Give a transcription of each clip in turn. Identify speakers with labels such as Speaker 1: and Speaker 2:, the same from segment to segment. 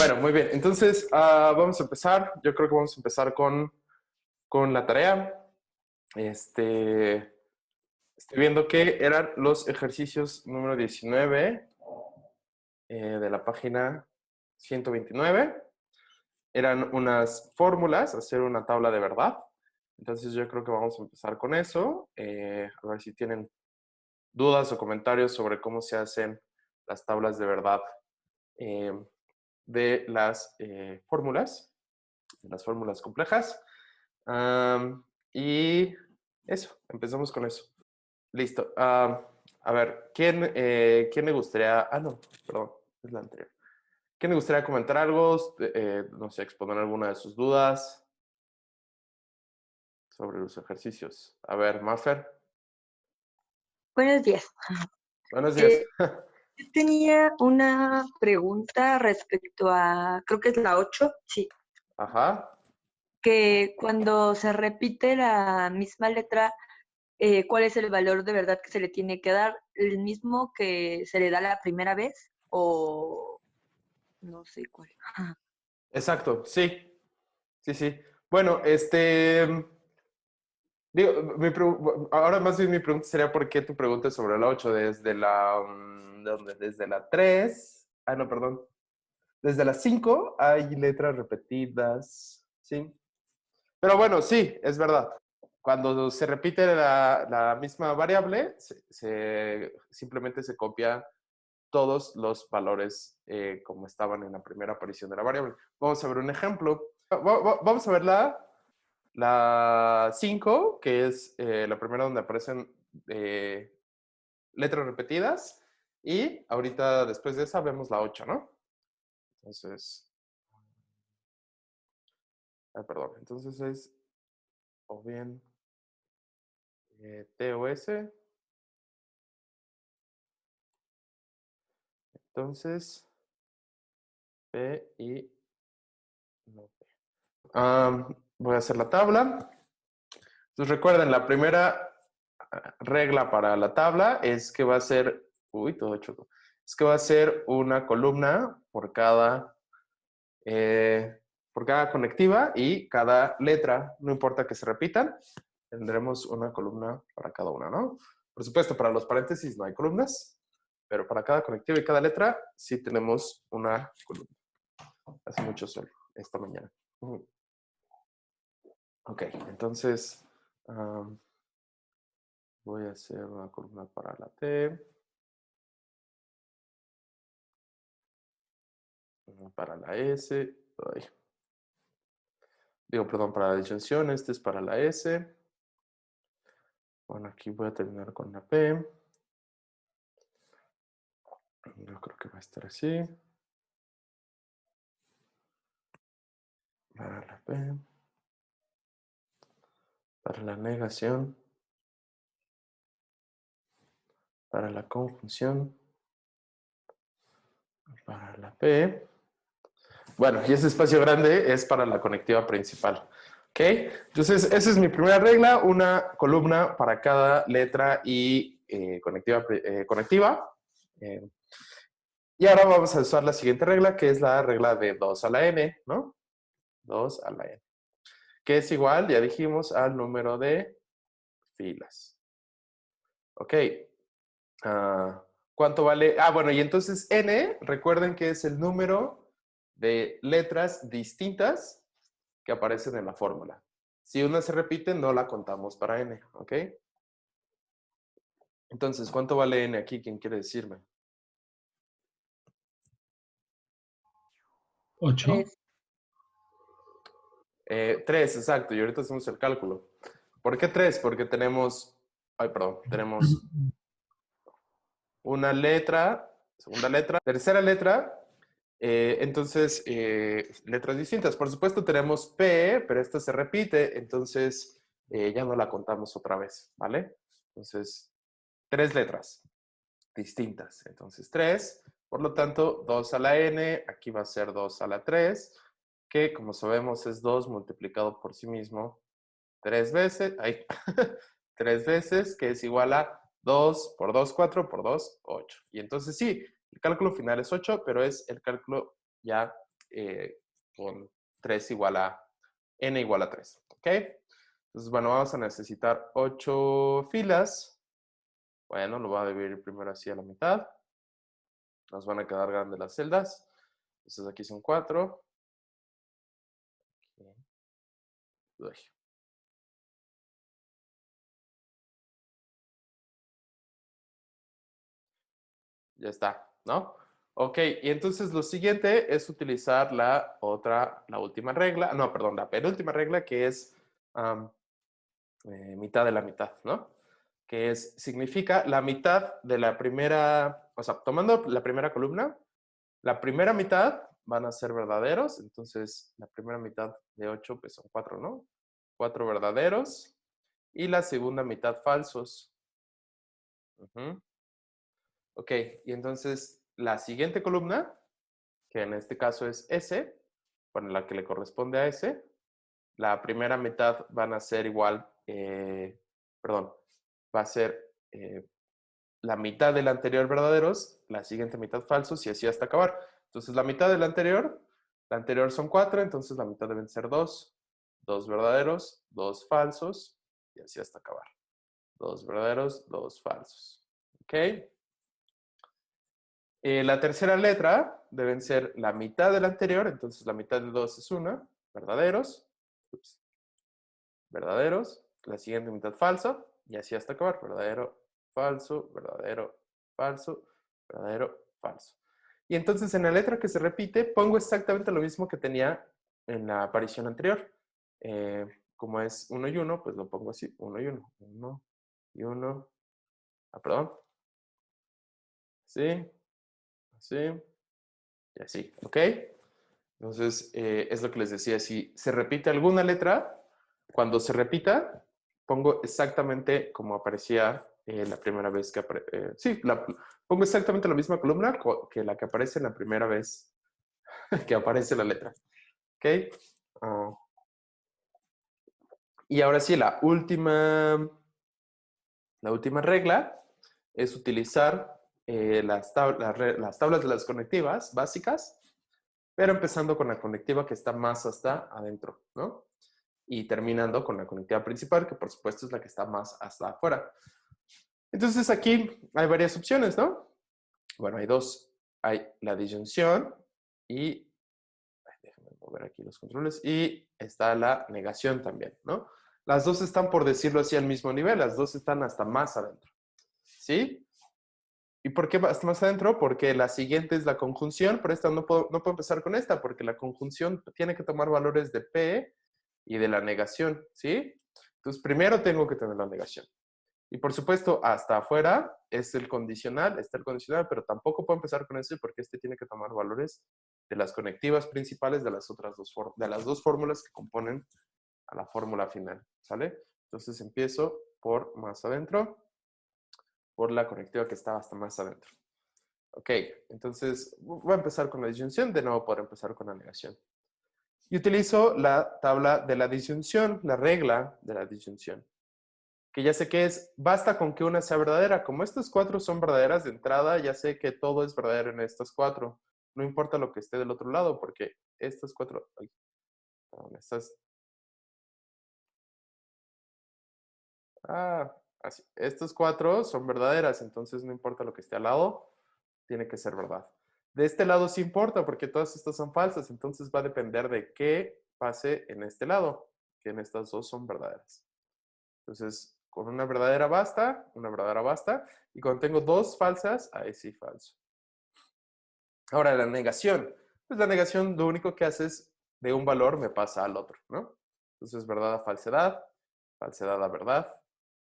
Speaker 1: Bueno, muy bien. Entonces, vamos a empezar. Yo creo que vamos a empezar con la tarea. Estoy viendo que eran los ejercicios número 19 de la página 129. Eran unas fórmulas, hacer una tabla de verdad. Entonces, yo creo que vamos a empezar con eso. A ver si tienen dudas o comentarios sobre cómo se hacen las tablas de verdad de las fórmulas complejas. Y eso, empezamos con eso. Listo. A ver, ¿quién le gustaría? No, perdón, es la anterior. ¿Quién le gustaría comentar algo? No sé, exponer alguna de sus dudas sobre los ejercicios. A ver, Mafer.
Speaker 2: Buenos días.
Speaker 1: Buenos días.
Speaker 2: Yo tenía una pregunta respecto a, creo que es la 8, sí,
Speaker 1: Ajá.
Speaker 2: que cuando se repite la misma letra, ¿cuál es el valor de verdad que se le tiene que dar? ¿El mismo que se le da la primera vez? O no sé cuál.
Speaker 1: Exacto, sí. Sí, sí. Bueno, digo, ahora más bien mi pregunta sería ¿por qué tu pregunta es sobre la 8? Desde la 3. No, perdón. Desde la 5 hay letras repetidas, ¿sí? Pero bueno, sí, es verdad. Cuando se repite la misma variable, simplemente se copia todos los valores como estaban en la primera aparición de la variable. Vamos a ver un ejemplo. Vamos a ver la 5, que es la primera donde aparecen letras repetidas. Y ahorita, después de esa, vemos la 8, ¿no? Entonces, perdón. Entonces es o bien T o S. Entonces, P y no P. Voy a hacer la tabla. Entonces recuerden, la primera regla para la tabla es que va a ser, todo chulo, es que va a ser una columna por cada conectiva y cada letra, no importa que se repitan, tendremos una columna para cada una, ¿no? Por supuesto, para los paréntesis no hay columnas, pero para cada conectiva y cada letra sí tenemos una columna. Hace mucho sol esta mañana. Ok, entonces voy a hacer una columna para la T, una para la S, perdón, para la disyunción, este es para la S. Bueno, aquí voy a terminar con la P. Yo creo que va a estar así. Para la P. Para la negación. Para la conjunción. Para la P. Bueno, y ese espacio grande es para la conectiva principal. ¿Ok? Entonces, esa es mi primera regla, una columna para cada letra y conectiva. Y ahora vamos a usar la siguiente regla, que es la regla de 2 a la n, ¿no? 2 a la n. Que es igual, ya dijimos, al número de filas. Ok. ¿Cuánto vale? Bueno, y entonces n, recuerden que es el número de letras distintas que aparecen en la fórmula. Si una se repite, no la contamos para n, ¿ok? Entonces, ¿cuánto vale n aquí? ¿Quién quiere decirme?
Speaker 3: 8.
Speaker 2: 3.
Speaker 1: 3, exacto. Y ahorita hacemos el cálculo. ¿Por qué 3? Porque tenemos una letra, segunda letra, tercera letra. Entonces, letras distintas. Por supuesto, tenemos P, pero esta se repite, entonces ya no la contamos otra vez, ¿vale? Entonces, 3 letras distintas. Entonces, 3, por lo tanto, 2 a la n, aquí va a ser 2 a la 3, que como sabemos es 2 multiplicado por sí mismo 3 veces, 3 veces, que es igual a 2 por 2, 4, por 2, 8. Y entonces sí, el cálculo final es 8, pero es el cálculo ya con 3 igual a n igual a 3. ¿Ok? Entonces, bueno, vamos a necesitar 8 filas. Bueno, lo voy a dividir primero así a la mitad. Nos van a quedar grandes las celdas. Entonces aquí son 4. Uy. Ya está, ¿no? Ok, y entonces lo siguiente es utilizar la última regla, no, perdón, la penúltima regla, que es mitad de la mitad, ¿no? Que significa la mitad de la primera, o sea, tomando la primera columna, la primera mitad van a ser verdaderos, entonces la primera mitad de 8 pues son 4, ¿no? 4 verdaderos, y la segunda mitad falsos. Ok, y entonces la siguiente columna, que en este caso es S, bueno, la que le corresponde a S, la primera mitad van a ser igual, perdón, va a ser la mitad del anterior verdaderos, la siguiente mitad falsos y así hasta acabar. Entonces la mitad del la anterior son 4, entonces la mitad deben ser 2, 2 verdaderos, 2 falsos y así hasta acabar. 2 verdaderos, 2 falsos. ¿Ok? La tercera letra deben ser la mitad de la anterior, entonces la mitad de 2 es 1, verdaderos, ups, verdaderos, la siguiente mitad falsa, y así hasta acabar, verdadero, falso, verdadero, falso, verdadero, falso. Y entonces en la letra que se repite pongo exactamente lo mismo que tenía en la aparición anterior. Como es 1 y 1, pues lo pongo así, 1 y 1, 1 y 1, perdón, sí, así, y así, ¿ok? Entonces, es lo que les decía, si se repite alguna letra, cuando se repita, pongo exactamente como aparecía la primera vez que sí, pongo exactamente la misma columna que la que aparece la primera vez que aparece la letra. ¿Ok? Ah, y ahora sí, la última regla es utilizar las tablas de las conectivas básicas, pero empezando con la conectiva que está más hasta adentro, ¿no? Y terminando con la conectiva principal, que por supuesto es la que está más hasta afuera. Entonces aquí hay varias opciones, ¿no? Bueno, hay dos. Hay la disyunción y, déjame mover aquí los controles, y está la negación también, ¿no? Las dos están, por decirlo así, al mismo nivel, las dos están hasta más adentro, ¿sí? ¿Y por qué hasta más adentro? Porque la siguiente es la conjunción, pero esta no puedo empezar con esta, porque la conjunción tiene que tomar valores de P y de la negación, ¿sí? Entonces, primero tengo que tener la negación. Y por supuesto, hasta afuera es el condicional, está el condicional, pero tampoco puedo empezar con ese porque este tiene que tomar valores de las conectivas principales de las otras de las dos fórmulas que componen a la fórmula final, ¿sale? Entonces empiezo por más adentro, por la conectiva que está hasta más adentro. Ok, entonces voy a empezar con la disyunción, de nuevo por empezar con la negación. Y utilizo la tabla de la disyunción, la regla de la disyunción, que ya sé que basta con que una sea verdadera. Como estas 4 son verdaderas de entrada, ya sé que todo es verdadero en estas 4. No importa lo que esté del otro lado, porque estas 4, ay, perdón, así. Estas 4 son verdaderas, entonces no importa lo que esté al lado, tiene que ser verdad. De este lado sí importa, porque todas estas son falsas, entonces va a depender de qué pase en este lado, que en estas dos son verdaderas. Entonces, con una verdadera basta, y cuando tengo dos falsas, ahí sí falso. Ahora, la negación. Pues la negación lo único que hace es de un valor me pasa al otro, ¿no? Entonces, verdad a falsedad, falsedad a verdad,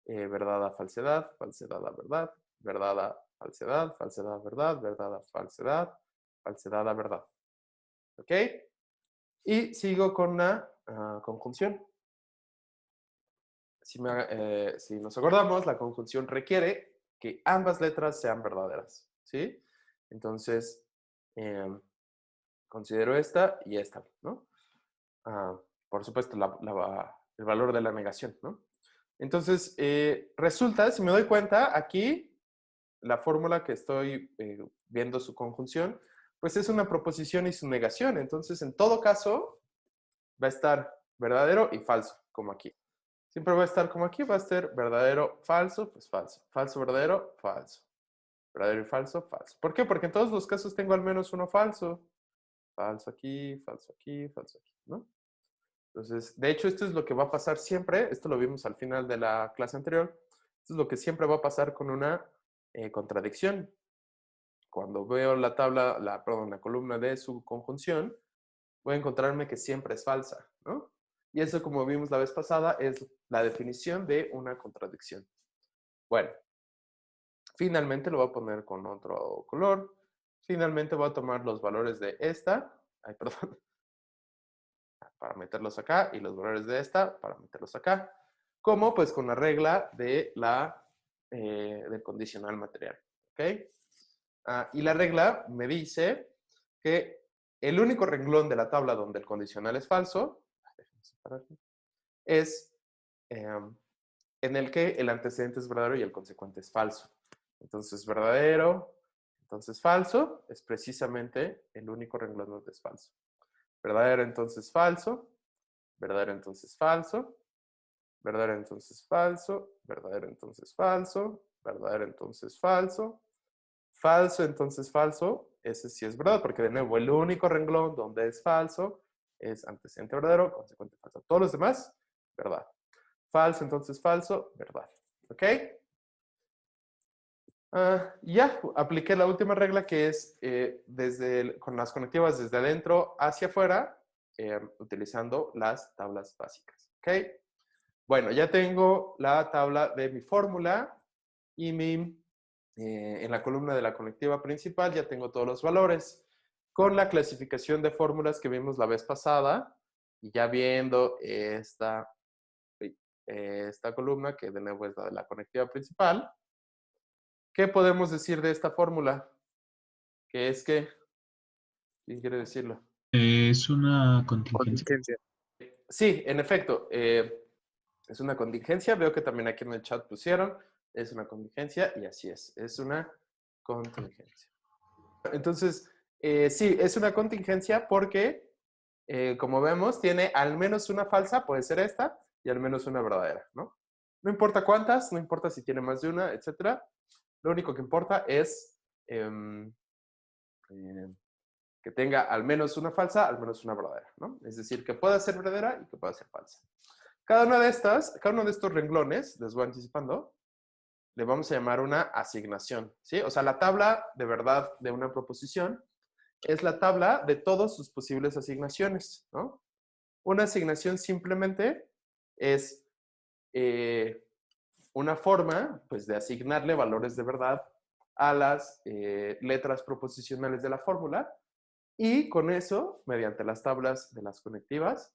Speaker 1: verdad a falsedad, falsedad a verdad, verdad a falsedad, falsedad a verdad, verdad a falsedad, falsedad a verdad. ¿Ok? Y sigo con una conjunción. Si nos acordamos, la conjunción requiere que ambas letras sean verdaderas, ¿sí? Entonces, considero esta y esta, ¿no? Por supuesto, el valor de la negación, ¿no? Entonces, resulta, si me doy cuenta, aquí la fórmula que estoy viendo su conjunción, pues es una proposición y su negación. Entonces, en todo caso, va a estar verdadero y falso, como aquí. Siempre va a estar como aquí, va a ser verdadero, falso, pues falso. Falso, verdadero, falso. Verdadero y falso, falso. ¿Por qué? Porque en todos los casos tengo al menos uno falso. Falso aquí, falso aquí, falso aquí, ¿no? Entonces, de hecho, esto es lo que va a pasar siempre. Esto lo vimos al final de la clase anterior. Esto es lo que siempre va a pasar con una contradicción. Cuando veo la tabla, perdón, la columna de su conjunción, voy a encontrarme que siempre es falsa, ¿no? Y eso, como vimos la vez pasada, es la definición de una contradicción. Bueno, finalmente lo voy a poner con otro color. Finalmente voy a tomar los valores de esta, ay, perdón, para meterlos acá, y los valores de esta para meterlos acá, como pues con la regla de del condicional material, ¿ok? Y la regla me dice que el único renglón de la tabla donde el condicional es falso es en el que el antecedente es verdadero y el consecuente es falso. Entonces, verdadero, entonces falso, es precisamente el único renglón donde es falso. Verdadero, entonces falso, verdadero, entonces falso, verdadero, entonces falso, verdadero, entonces falso, verdadero, entonces falso, falso, entonces falso, ese sí es verdad, porque de nuevo el único renglón donde es falso es antecedente verdadero, consecuente falso. Todos los demás, verdad. Falso, entonces falso, verdad. ¿Ok? Ya, apliqué la última regla que es con las conectivas desde adentro hacia afuera, utilizando las tablas básicas. ¿Ok? Bueno, ya tengo la tabla de mi fórmula y en la columna de la conectiva principal ya tengo todos los valores. Con la clasificación de fórmulas que vimos la vez pasada, y ya viendo esta columna, que de nuevo es la de la conectiva principal, ¿qué podemos decir de esta fórmula? Que es que, ¿quién quiere decirlo?
Speaker 3: Es una contingencia.
Speaker 4: Contingencia.
Speaker 1: Sí, en efecto, es una contingencia. Veo que también aquí en el chat pusieron, es una contingencia y así es una contingencia. Entonces, sí, es una contingencia porque, como vemos, tiene al menos una falsa, puede ser esta, y al menos una verdadera, ¿no? No importa cuántas, no importa si tiene más de una, etcétera. Lo único que importa es em, que tenga al menos una falsa, al menos una verdadera, ¿no? Es decir, que pueda ser verdadera y que pueda ser falsa. Cada uno de estos renglones, les voy anticipando, le vamos a llamar una asignación, ¿sí? O sea, la tabla de verdad de una proposición es la tabla de todas sus posibles asignaciones, ¿no? Una asignación simplemente es una forma, pues, de asignarle valores de verdad a las letras proposicionales de la fórmula y con eso, mediante las tablas de las conectivas,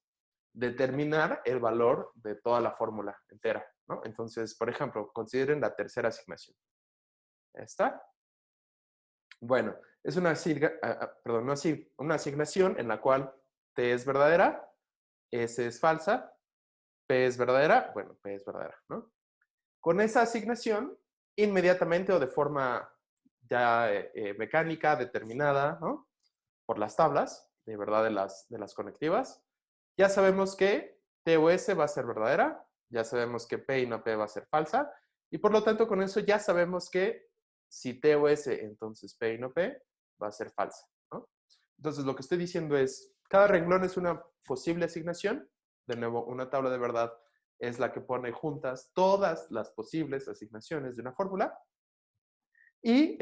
Speaker 1: determinar el valor de toda la fórmula entera, ¿no? Entonces, por ejemplo, consideren la tercera asignación. ¿Está? Bueno, es una asignación en la cual T es verdadera, S es falsa, P es verdadera, bueno, P es verdadera, ¿no? Con esa asignación, inmediatamente o de forma ya mecánica, determinada, ¿no? Por las tablas, de verdad, de las conectivas, ya sabemos que T o S va a ser verdadera, ya sabemos que P y no P va a ser falsa, y por lo tanto con eso ya sabemos que si T o S, entonces P y no P va a ser falsa, ¿no? Entonces lo que estoy diciendo es, cada renglón es una posible asignación, de nuevo, una tabla de verdad es la que pone juntas todas las posibles asignaciones de una fórmula, y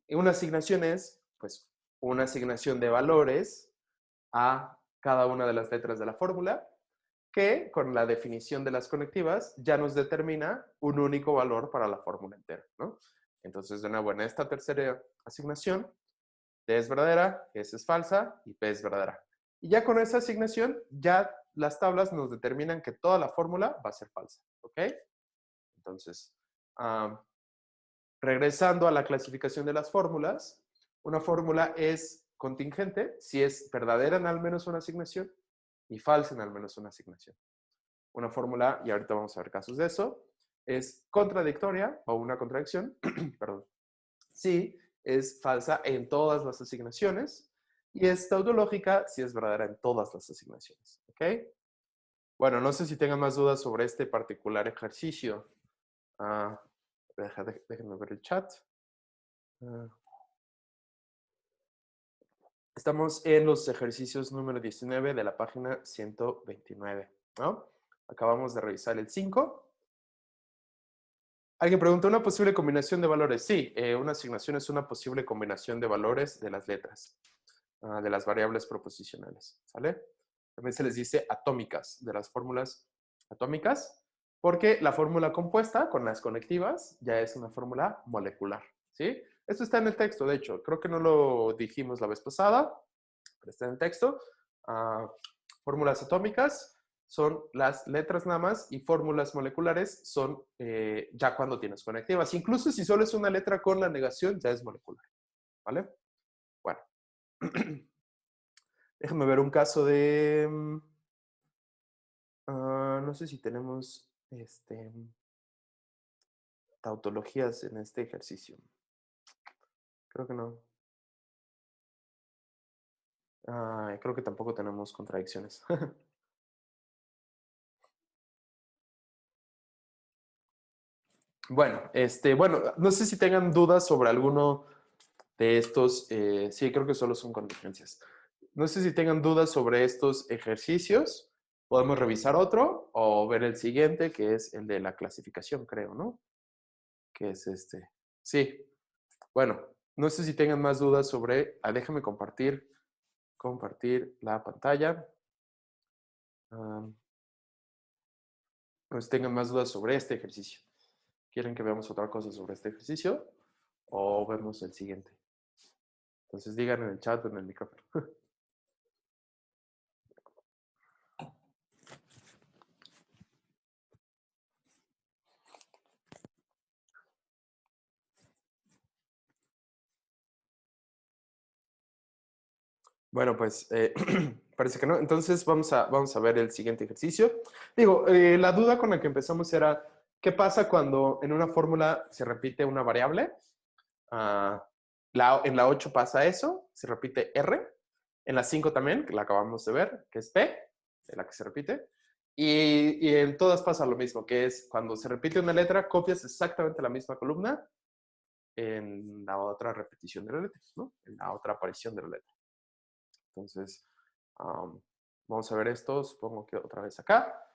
Speaker 1: una asignación es, pues, una asignación de valores a cada una de las letras de la fórmula, que con la definición de las conectivas ya nos determina un único valor para la fórmula entera, ¿no? Entonces, de nuevo, en esta tercera asignación, T es verdadera, S es falsa y P es verdadera. Y ya con esa asignación, ya las tablas nos determinan que toda la fórmula va a ser falsa, ¿ok? Entonces, regresando a la clasificación de las fórmulas, una fórmula es contingente si es verdadera en al menos una asignación y falsa en al menos una asignación. Una fórmula, y ahorita vamos a ver casos de eso, es contradictoria o una contradicción, perdón, si es falsa en todas las asignaciones y es tautológica si es verdadera en todas las asignaciones. ¿Ok? Bueno, no sé si tengan más dudas sobre este particular ejercicio. Déjenme ver el chat. Estamos en los ejercicios número 19 de la página 129, ¿no? Acabamos de revisar el 5. Alguien pregunta, ¿una posible combinación de valores? Sí, una asignación es una posible combinación de valores de las letras, de las variables proposicionales, ¿sale? También se les dice atómicas, de las fórmulas atómicas, porque la fórmula compuesta con las conectivas ya es una fórmula molecular, ¿sí? Esto está en el texto, de hecho. Creo que no lo dijimos la vez pasada, pero está en el texto. Fórmulas atómicas son las letras nada más y fórmulas moleculares son ya cuando tienes conectivas. Incluso si solo es una letra con la negación, ya es molecular, ¿vale? Bueno. Déjame ver un caso de... no sé si tenemos tautologías en este ejercicio. Creo que no. Creo que tampoco tenemos contradicciones. Bueno, no sé si tengan dudas sobre alguno de estos. Sí, creo que solo son contingencias. No sé si tengan dudas sobre estos ejercicios. Podemos revisar otro o ver el siguiente, que es el de la clasificación, creo, ¿no? Que es este. Sí. Bueno, no sé si tengan más dudas sobre... déjame compartir la pantalla. No sé si tengan más dudas sobre este ejercicio. ¿Quieren que veamos otra cosa sobre este ejercicio? ¿O vemos el siguiente? Entonces digan en el chat o en el micrófono. Bueno, pues parece que no. Entonces vamos a ver el siguiente ejercicio. Digo, la duda con la que empezamos era, ¿qué pasa cuando en una fórmula se repite una variable? En la 8 pasa eso, se repite R. En la 5 también, que la acabamos de ver, que es P, en la que se repite. Y en todas pasa lo mismo, que es cuando se repite una letra, copias exactamente la misma columna en la otra repetición de la letra, ¿no? En la otra aparición de la letra. Entonces, vamos a ver esto, supongo que otra vez acá.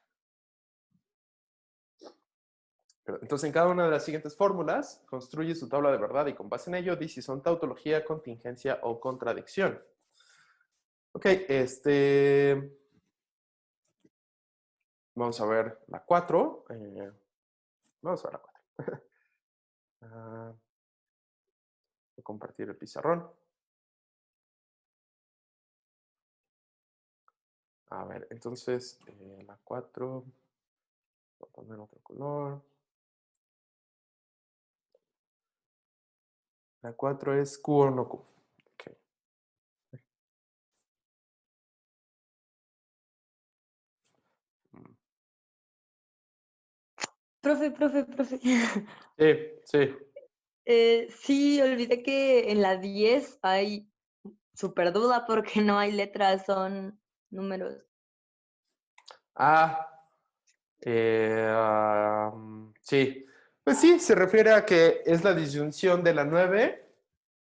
Speaker 1: Entonces, en cada una de las siguientes fórmulas, construye su tabla de verdad y con base en ello, dice si son tautología, contingencia o contradicción. Ok, vamos a ver la 4. Vamos a ver la 4. Voy a compartir el pizarrón. A ver, entonces, la 4. Voy a poner otro color. La 4 es Q o no Q. Okay.
Speaker 2: Profe.
Speaker 1: Sí, sí.
Speaker 2: Sí, olvidé que en la 10 hay súper duda porque no hay letras, son números.
Speaker 1: Sí. Pues sí, se refiere a que es la disyunción de la 9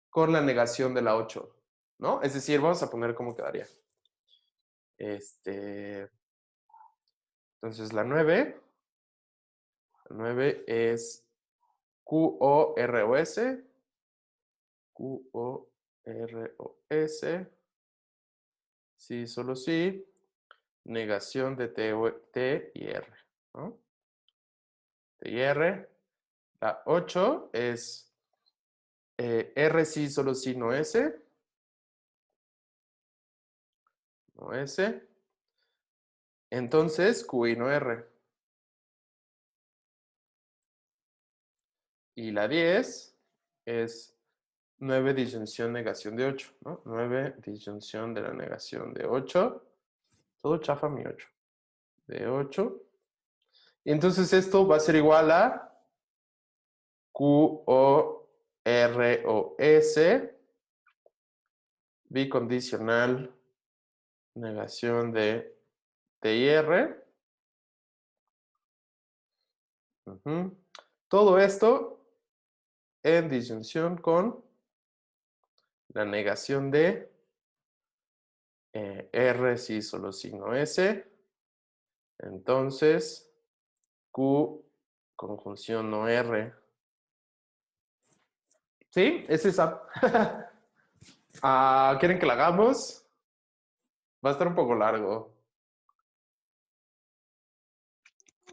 Speaker 1: con la negación de la 8, ¿no? Es decir, vamos a poner cómo quedaría. Entonces, la 9 es QOROS, QOROS, sí, solo sí, negación de T y R, ¿no? T y R. La 8 es R sí, solo sí, no S. No S. Entonces, Q y no R. Y la 10 es 9 disyunción negación de 8, ¿no? 9 disyunción de la negación de 8. Todo chafa mi 8. De 8. Y entonces esto va a ser igual a QO R o S, bicondicional, negación de T y R. Ujú. Todo esto en disyunción con la negación de R si solo signo S. Entonces, Q conjunción no R. ¿Sí? Es esa. ¿Quieren que la hagamos? Va a estar un poco largo.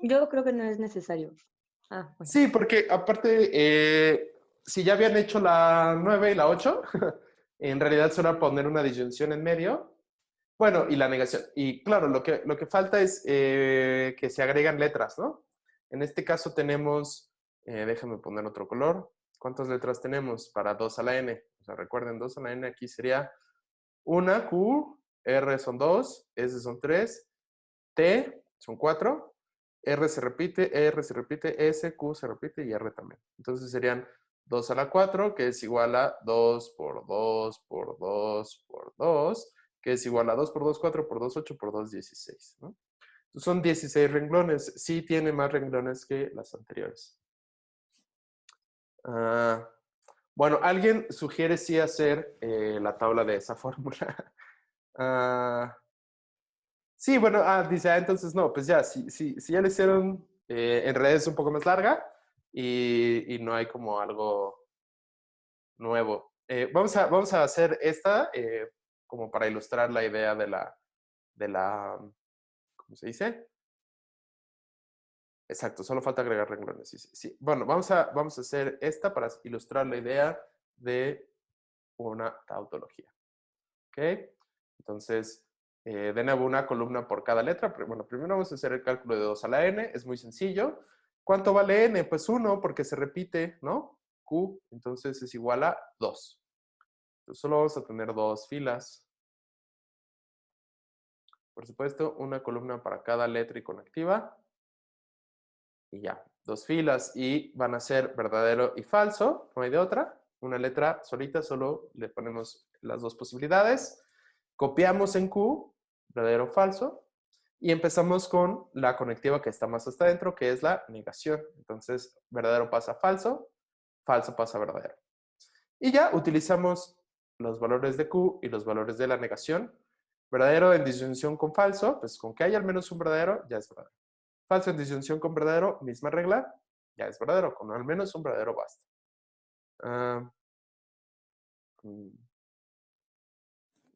Speaker 2: Yo creo que no es necesario. Bueno.
Speaker 1: Sí, porque aparte, si ya habían hecho la 9 y la 8, en realidad solo poner una disyunción en medio. Bueno, y la negación. Y claro, lo que falta es que se agregan letras, ¿no? En este caso tenemos, déjame poner otro color. ¿Cuántas letras tenemos para 2 a la n? O sea, recuerden, 2 a la n aquí sería una, Q, R son 2, S son 3, T son 4, R se repite, S, Q se repite y R también. Entonces serían 2 a la 4, que es igual a 2 por 2 por 2 por 2, que es igual a 2 por 2, 4 por 2, 8 por 2, 16. ¿No? Entonces son 16 renglones. Sí tiene más renglones que las anteriores. Bueno, alguien sugiere sí hacer la tabla de esa fórmula. Sí, bueno, dice, entonces no, pues ya, si ya lo hicieron, en realidad es un poco más larga y no hay como algo nuevo. Vamos a hacer esta como para ilustrar la idea de la, ¿cómo se dice? Exacto, solo falta agregar renglones. Sí, sí, sí. Bueno, vamos a hacer esta para ilustrar la idea de una tautología. ¿Ok? Entonces, de nuevo, una columna por cada letra. Pero, bueno, primero vamos a hacer el cálculo de 2 a la n. Es muy sencillo. ¿Cuánto vale n? Pues 1, porque se repite, ¿no? Q, entonces es igual a 2. Entonces, solo vamos a tener 2 filas. Por supuesto, una columna para cada letra y conectiva. Y ya, 2 filas. Y van a ser verdadero y falso. No hay de otra. Una letra solita, solo le ponemos las dos posibilidades. Copiamos en Q, verdadero o falso. Y empezamos con la conectiva que está más hasta adentro, que es la negación. Entonces, verdadero pasa a falso, falso pasa a verdadero. Y ya utilizamos los valores de Q y los valores de la negación. Verdadero en disyunción con falso, pues con que haya al menos un verdadero, ya es verdadero. Falso en disyunción con verdadero, misma regla, ya es verdadero. Con al menos un verdadero basta.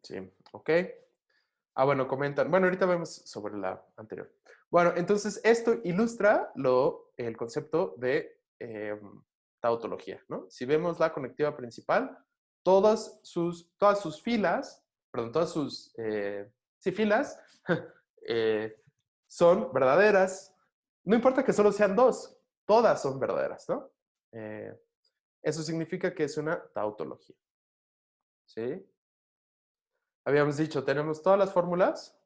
Speaker 1: Sí, ok. Bueno, comentan. Bueno, ahorita vemos sobre la anterior. Bueno, entonces esto ilustra el concepto de tautología, ¿no? Si vemos la conectiva principal, todas sus filas, perdón, todas sus sí, filas son verdaderas. No importa que solo sean dos, todas son verdaderas, ¿no? Eso significa que es una tautología. ¿Sí? Habíamos dicho, tenemos todas las fórmulas.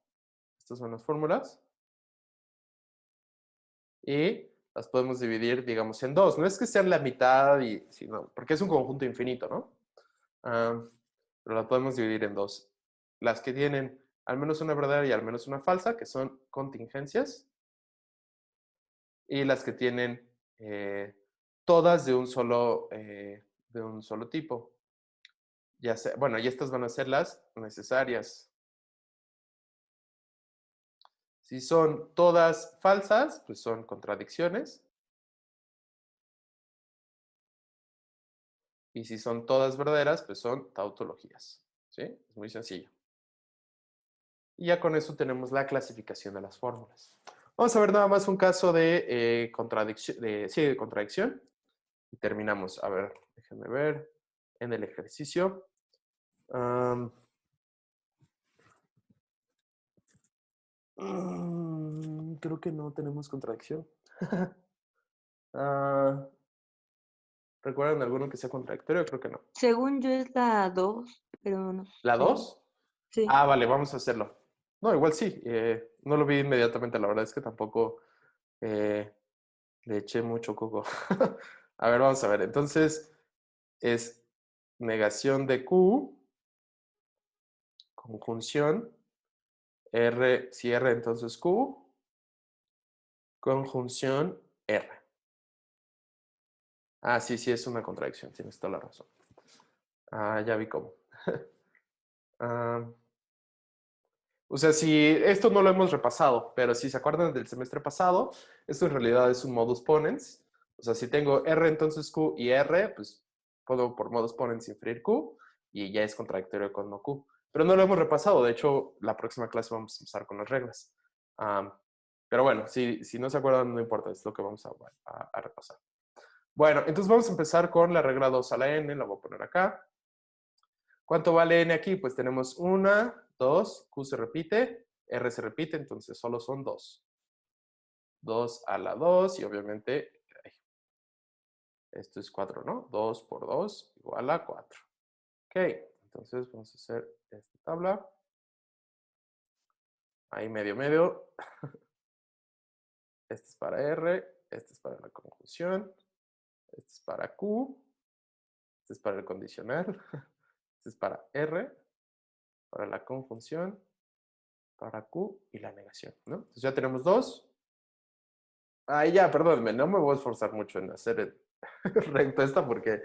Speaker 1: Estas son las fórmulas. Y las podemos dividir, digamos, en dos. No es que sean la mitad, sino, porque es un conjunto infinito, ¿no? Pero las podemos dividir en dos. Las que tienen al menos una verdadera y al menos una falsa, que son contingencias. Y las que tienen todas de un solo tipo. Ya sea, bueno, y estas van a ser las necesarias. Si son todas falsas, pues son contradicciones. Y si son todas verdaderas, pues son tautologías. ¿Sí? Es muy sencillo. Y ya con eso tenemos la clasificación de las fórmulas. Vamos a ver nada más un caso de contradicción. De contradicción. Y terminamos. A ver, déjenme ver en el ejercicio. Creo que no tenemos contradicción. ¿Recuerdan alguno que sea contradictorio? Creo que no.
Speaker 2: Según yo es la 2, pero no
Speaker 1: ¿La
Speaker 2: sé.
Speaker 1: 2?
Speaker 2: Sí.
Speaker 1: Vale, vamos a hacerlo. No, igual sí. No lo vi inmediatamente. La verdad es que tampoco le eché mucho coco. A ver, vamos a ver. Entonces, es negación de Q, conjunción, R, si R entonces Q, conjunción R. Ah, sí, sí, es una contradicción, tienes toda la razón. Ah, ya vi cómo. O sea, si esto no lo hemos repasado, pero si se acuerdan del semestre pasado, esto en realidad es un modus ponens. O sea, si tengo R entonces Q y R, pues puedo por modus ponens inferir Q y ya es contradictorio con no Q. Pero no lo hemos repasado, de hecho, la próxima clase vamos a empezar con las reglas. Pero bueno, si no se acuerdan, no importa, es lo que vamos a repasar. Bueno, entonces vamos a empezar con la regla 2 a la n, la voy a poner acá. ¿Cuánto vale n aquí? Pues tenemos 1, 2, q se repite, r se repite, entonces solo son 2. 2 a la 2 y obviamente esto es 4, ¿no? 2 por 2 igual a 4. Ok, entonces vamos a hacer esta tabla. Ahí medio, medio. Este es para R, este es para la conjunción, este es para Q, este es para el condicional, este es para R, para la conjunción, para Q y la negación, ¿no? Entonces ya tenemos 2. Ahí ya, perdónme, no me voy a esforzar mucho en hacer el recto esta porque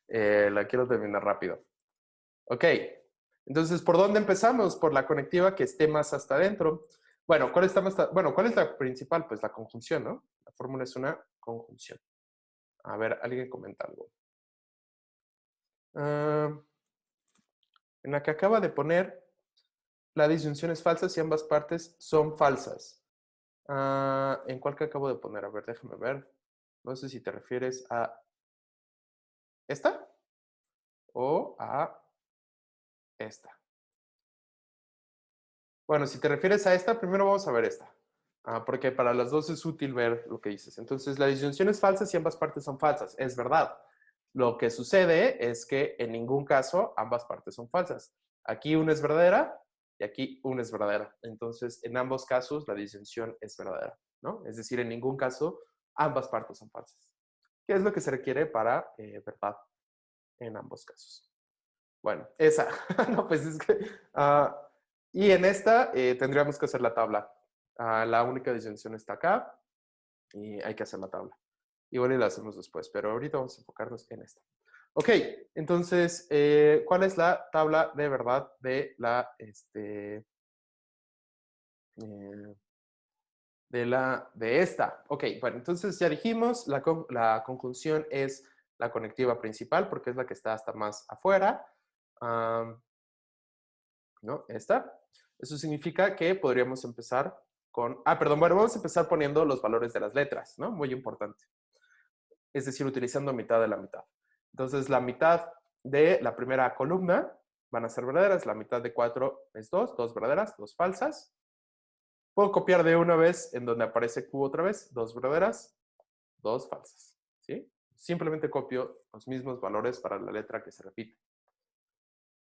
Speaker 1: la quiero terminar rápido. Ok, entonces, ¿por dónde empezamos? Por la conectiva que esté más hasta adentro. Bueno, ¿cuál está más bueno, ¿cuál es la principal? Pues la conjunción, ¿no? La fórmula es una conjunción. A ver, alguien comenta algo. En la que acaba de poner, la disyunción es falsa si ambas partes son falsas. ¿En cuál que acabo de poner? A ver, déjame ver. No sé si te refieres a esta o a esta. Bueno, si te refieres a esta, primero vamos a ver esta. Porque para las dos es útil ver lo que dices. Entonces, la disyunción es falsa si ambas partes son falsas. Es verdad. Lo que sucede es que en ningún caso ambas partes son falsas. Aquí una es verdadera y aquí una es verdadera. Entonces, en ambos casos la disyunción es verdadera, ¿no? Es decir, en ningún caso ambas partes son falsas. ¿Qué es lo que se requiere para verdad en ambos casos? Bueno, esa. No, pues es que... y en esta tendríamos que hacer la tabla. La única disyunción está acá y hay que hacer la tabla. Igual y la hacemos después, pero ahorita vamos a enfocarnos en esta. Ok, entonces, ¿cuál es la tabla de verdad de la, de esta? Ok, bueno, entonces ya dijimos, la conjunción es la conectiva principal porque es la que está hasta más afuera. ¿No? Esta. Eso significa que podríamos empezar con... perdón, bueno, vamos a empezar poniendo los valores de las letras, ¿no? Muy importante. Es decir, utilizando mitad de la mitad. Entonces, la mitad de la primera columna van a ser verdaderas, la mitad de 4 es 2, 2 verdaderas, 2 falsas. Puedo copiar de una vez en donde aparece Q otra vez, 2 verdaderas, 2 falsas, ¿sí? Simplemente copio los mismos valores para la letra que se repite.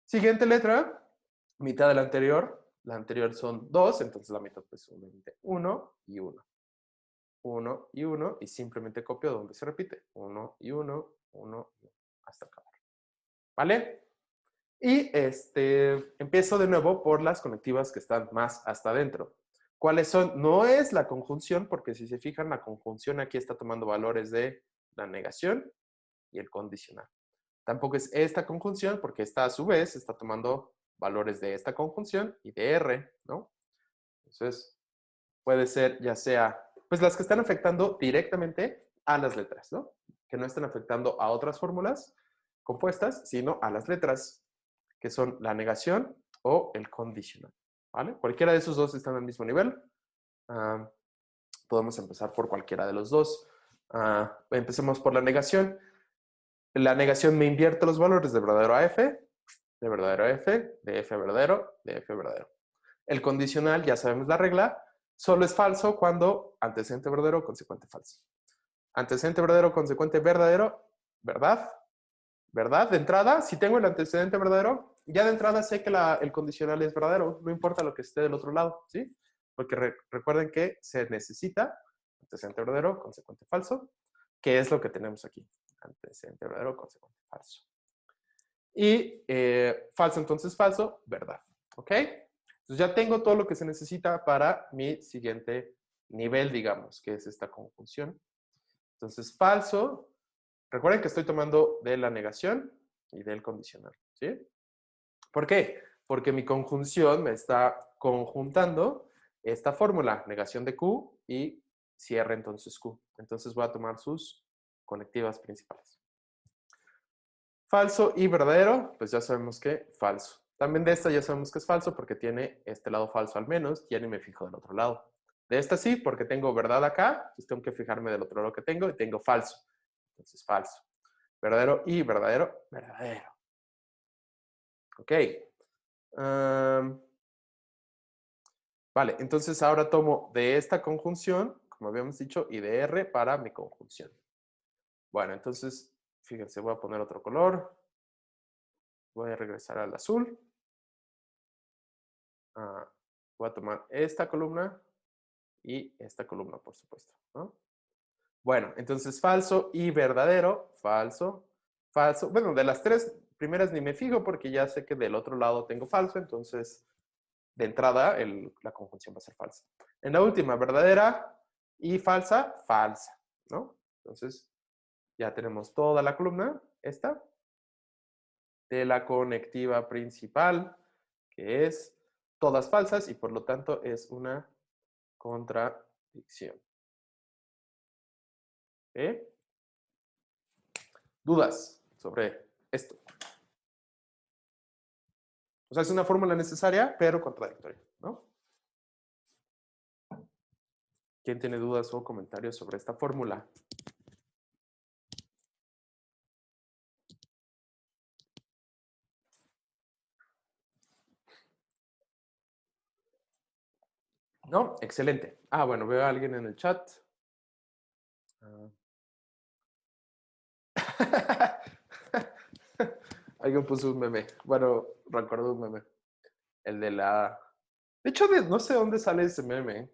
Speaker 1: Siguiente letra, mitad de la anterior son 2, entonces la mitad pues obviamente 1 y 1. 1 y 1 y simplemente copio donde se repite. 1 y 1, 1 y 1, hasta acabar. ¿Vale? Y empiezo de nuevo por las conectivas que están más hasta adentro. ¿Cuáles son? No es la conjunción, porque si se fijan, la conjunción aquí está tomando valores de la negación y el condicional. Tampoco es esta conjunción, porque esta a su vez está tomando valores de esta conjunción y de R, ¿no? Entonces, puede ser ya sea, pues las que están afectando directamente a las letras, ¿no? Que no están afectando a otras fórmulas compuestas, sino a las letras, que son la negación o el condicional, ¿vale? Cualquiera de esos dos están al mismo nivel. Podemos empezar por cualquiera de los dos. Empecemos por la negación. La negación me invierte los valores de verdadero a f, de verdadero a f, de f verdadero, de f verdadero. El condicional, ya sabemos la regla, solo es falso cuando antecedente verdadero, consecuente falso. Antecedente verdadero, consecuente verdadero, ¿verdad? ¿Verdad? De entrada, si tengo el antecedente verdadero, ya de entrada sé que el condicional es verdadero, no importa lo que esté del otro lado, ¿sí? Porque recuerden que se necesita antecedente verdadero, consecuente falso, que es lo que tenemos aquí. antecedente verdadero, consecuente falso. Y falso, entonces falso, verdad. ¿Ok? Entonces ya tengo todo lo que se necesita para mi siguiente nivel, digamos, que es esta conjunción. Entonces, falso, recuerden que estoy tomando de la negación y del condicional. ¿Sí? ¿Por qué? Porque mi conjunción me está conjuntando esta fórmula, negación de Q y cierre entonces Q. Entonces voy a tomar sus conectivas principales. Falso y verdadero, pues ya sabemos que falso. También de esta ya sabemos que es falso porque tiene este lado falso al menos, ya ni me fijo del otro lado. De esta sí, porque tengo verdad acá, entonces tengo que fijarme del otro lado que tengo y tengo falso. Entonces falso. Verdadero y verdadero, verdadero. Ok. Vale, entonces ahora tomo de esta conjunción, como habíamos dicho, y de R para mi conjunción. Bueno, entonces, fíjense, voy a poner otro color. Voy a regresar al azul. Voy a tomar esta columna y esta columna, por supuesto, ¿no? Bueno, entonces falso y verdadero, falso, falso. Bueno, de las tres primeras ni me fijo porque ya sé que del otro lado tengo falso, entonces de entrada la conjunción va a ser falsa. En la última, verdadera y falsa, falsa, ¿no? Entonces ya tenemos toda la columna, esta, de la conectiva principal, que es todas falsas y por lo tanto es una contradicción. ¿Ok? ¿Dudas sobre esto? O sea, es una fórmula necesaria, pero contradictoria, ¿no? ¿Quién tiene dudas o comentarios sobre esta fórmula? ¿No? Excelente. Bueno, veo a alguien en el chat. Alguien puso un meme. Bueno, recuerdo un meme. El de la... De hecho, no sé dónde sale ese meme.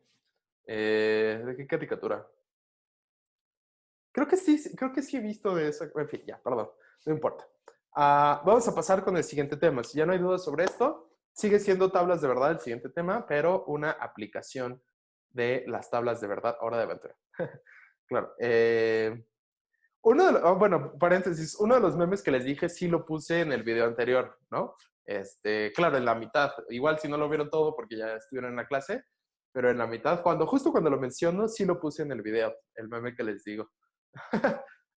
Speaker 1: ¿De qué caricatura? Creo que sí he visto de eso. En fin, ya, perdón. No importa. Vamos a pasar con el siguiente tema. Si ya no hay dudas sobre esto, sigue siendo tablas de verdad el siguiente tema, pero una aplicación de las tablas de verdad, hora de aventura. Claro. Bueno, paréntesis, uno de los memes que les dije sí lo puse en el video anterior, ¿no? Claro, en la mitad. Igual si no lo vieron todo porque ya estuvieron en la clase, pero en la mitad, justo cuando lo menciono, sí lo puse en el video, el meme que les digo.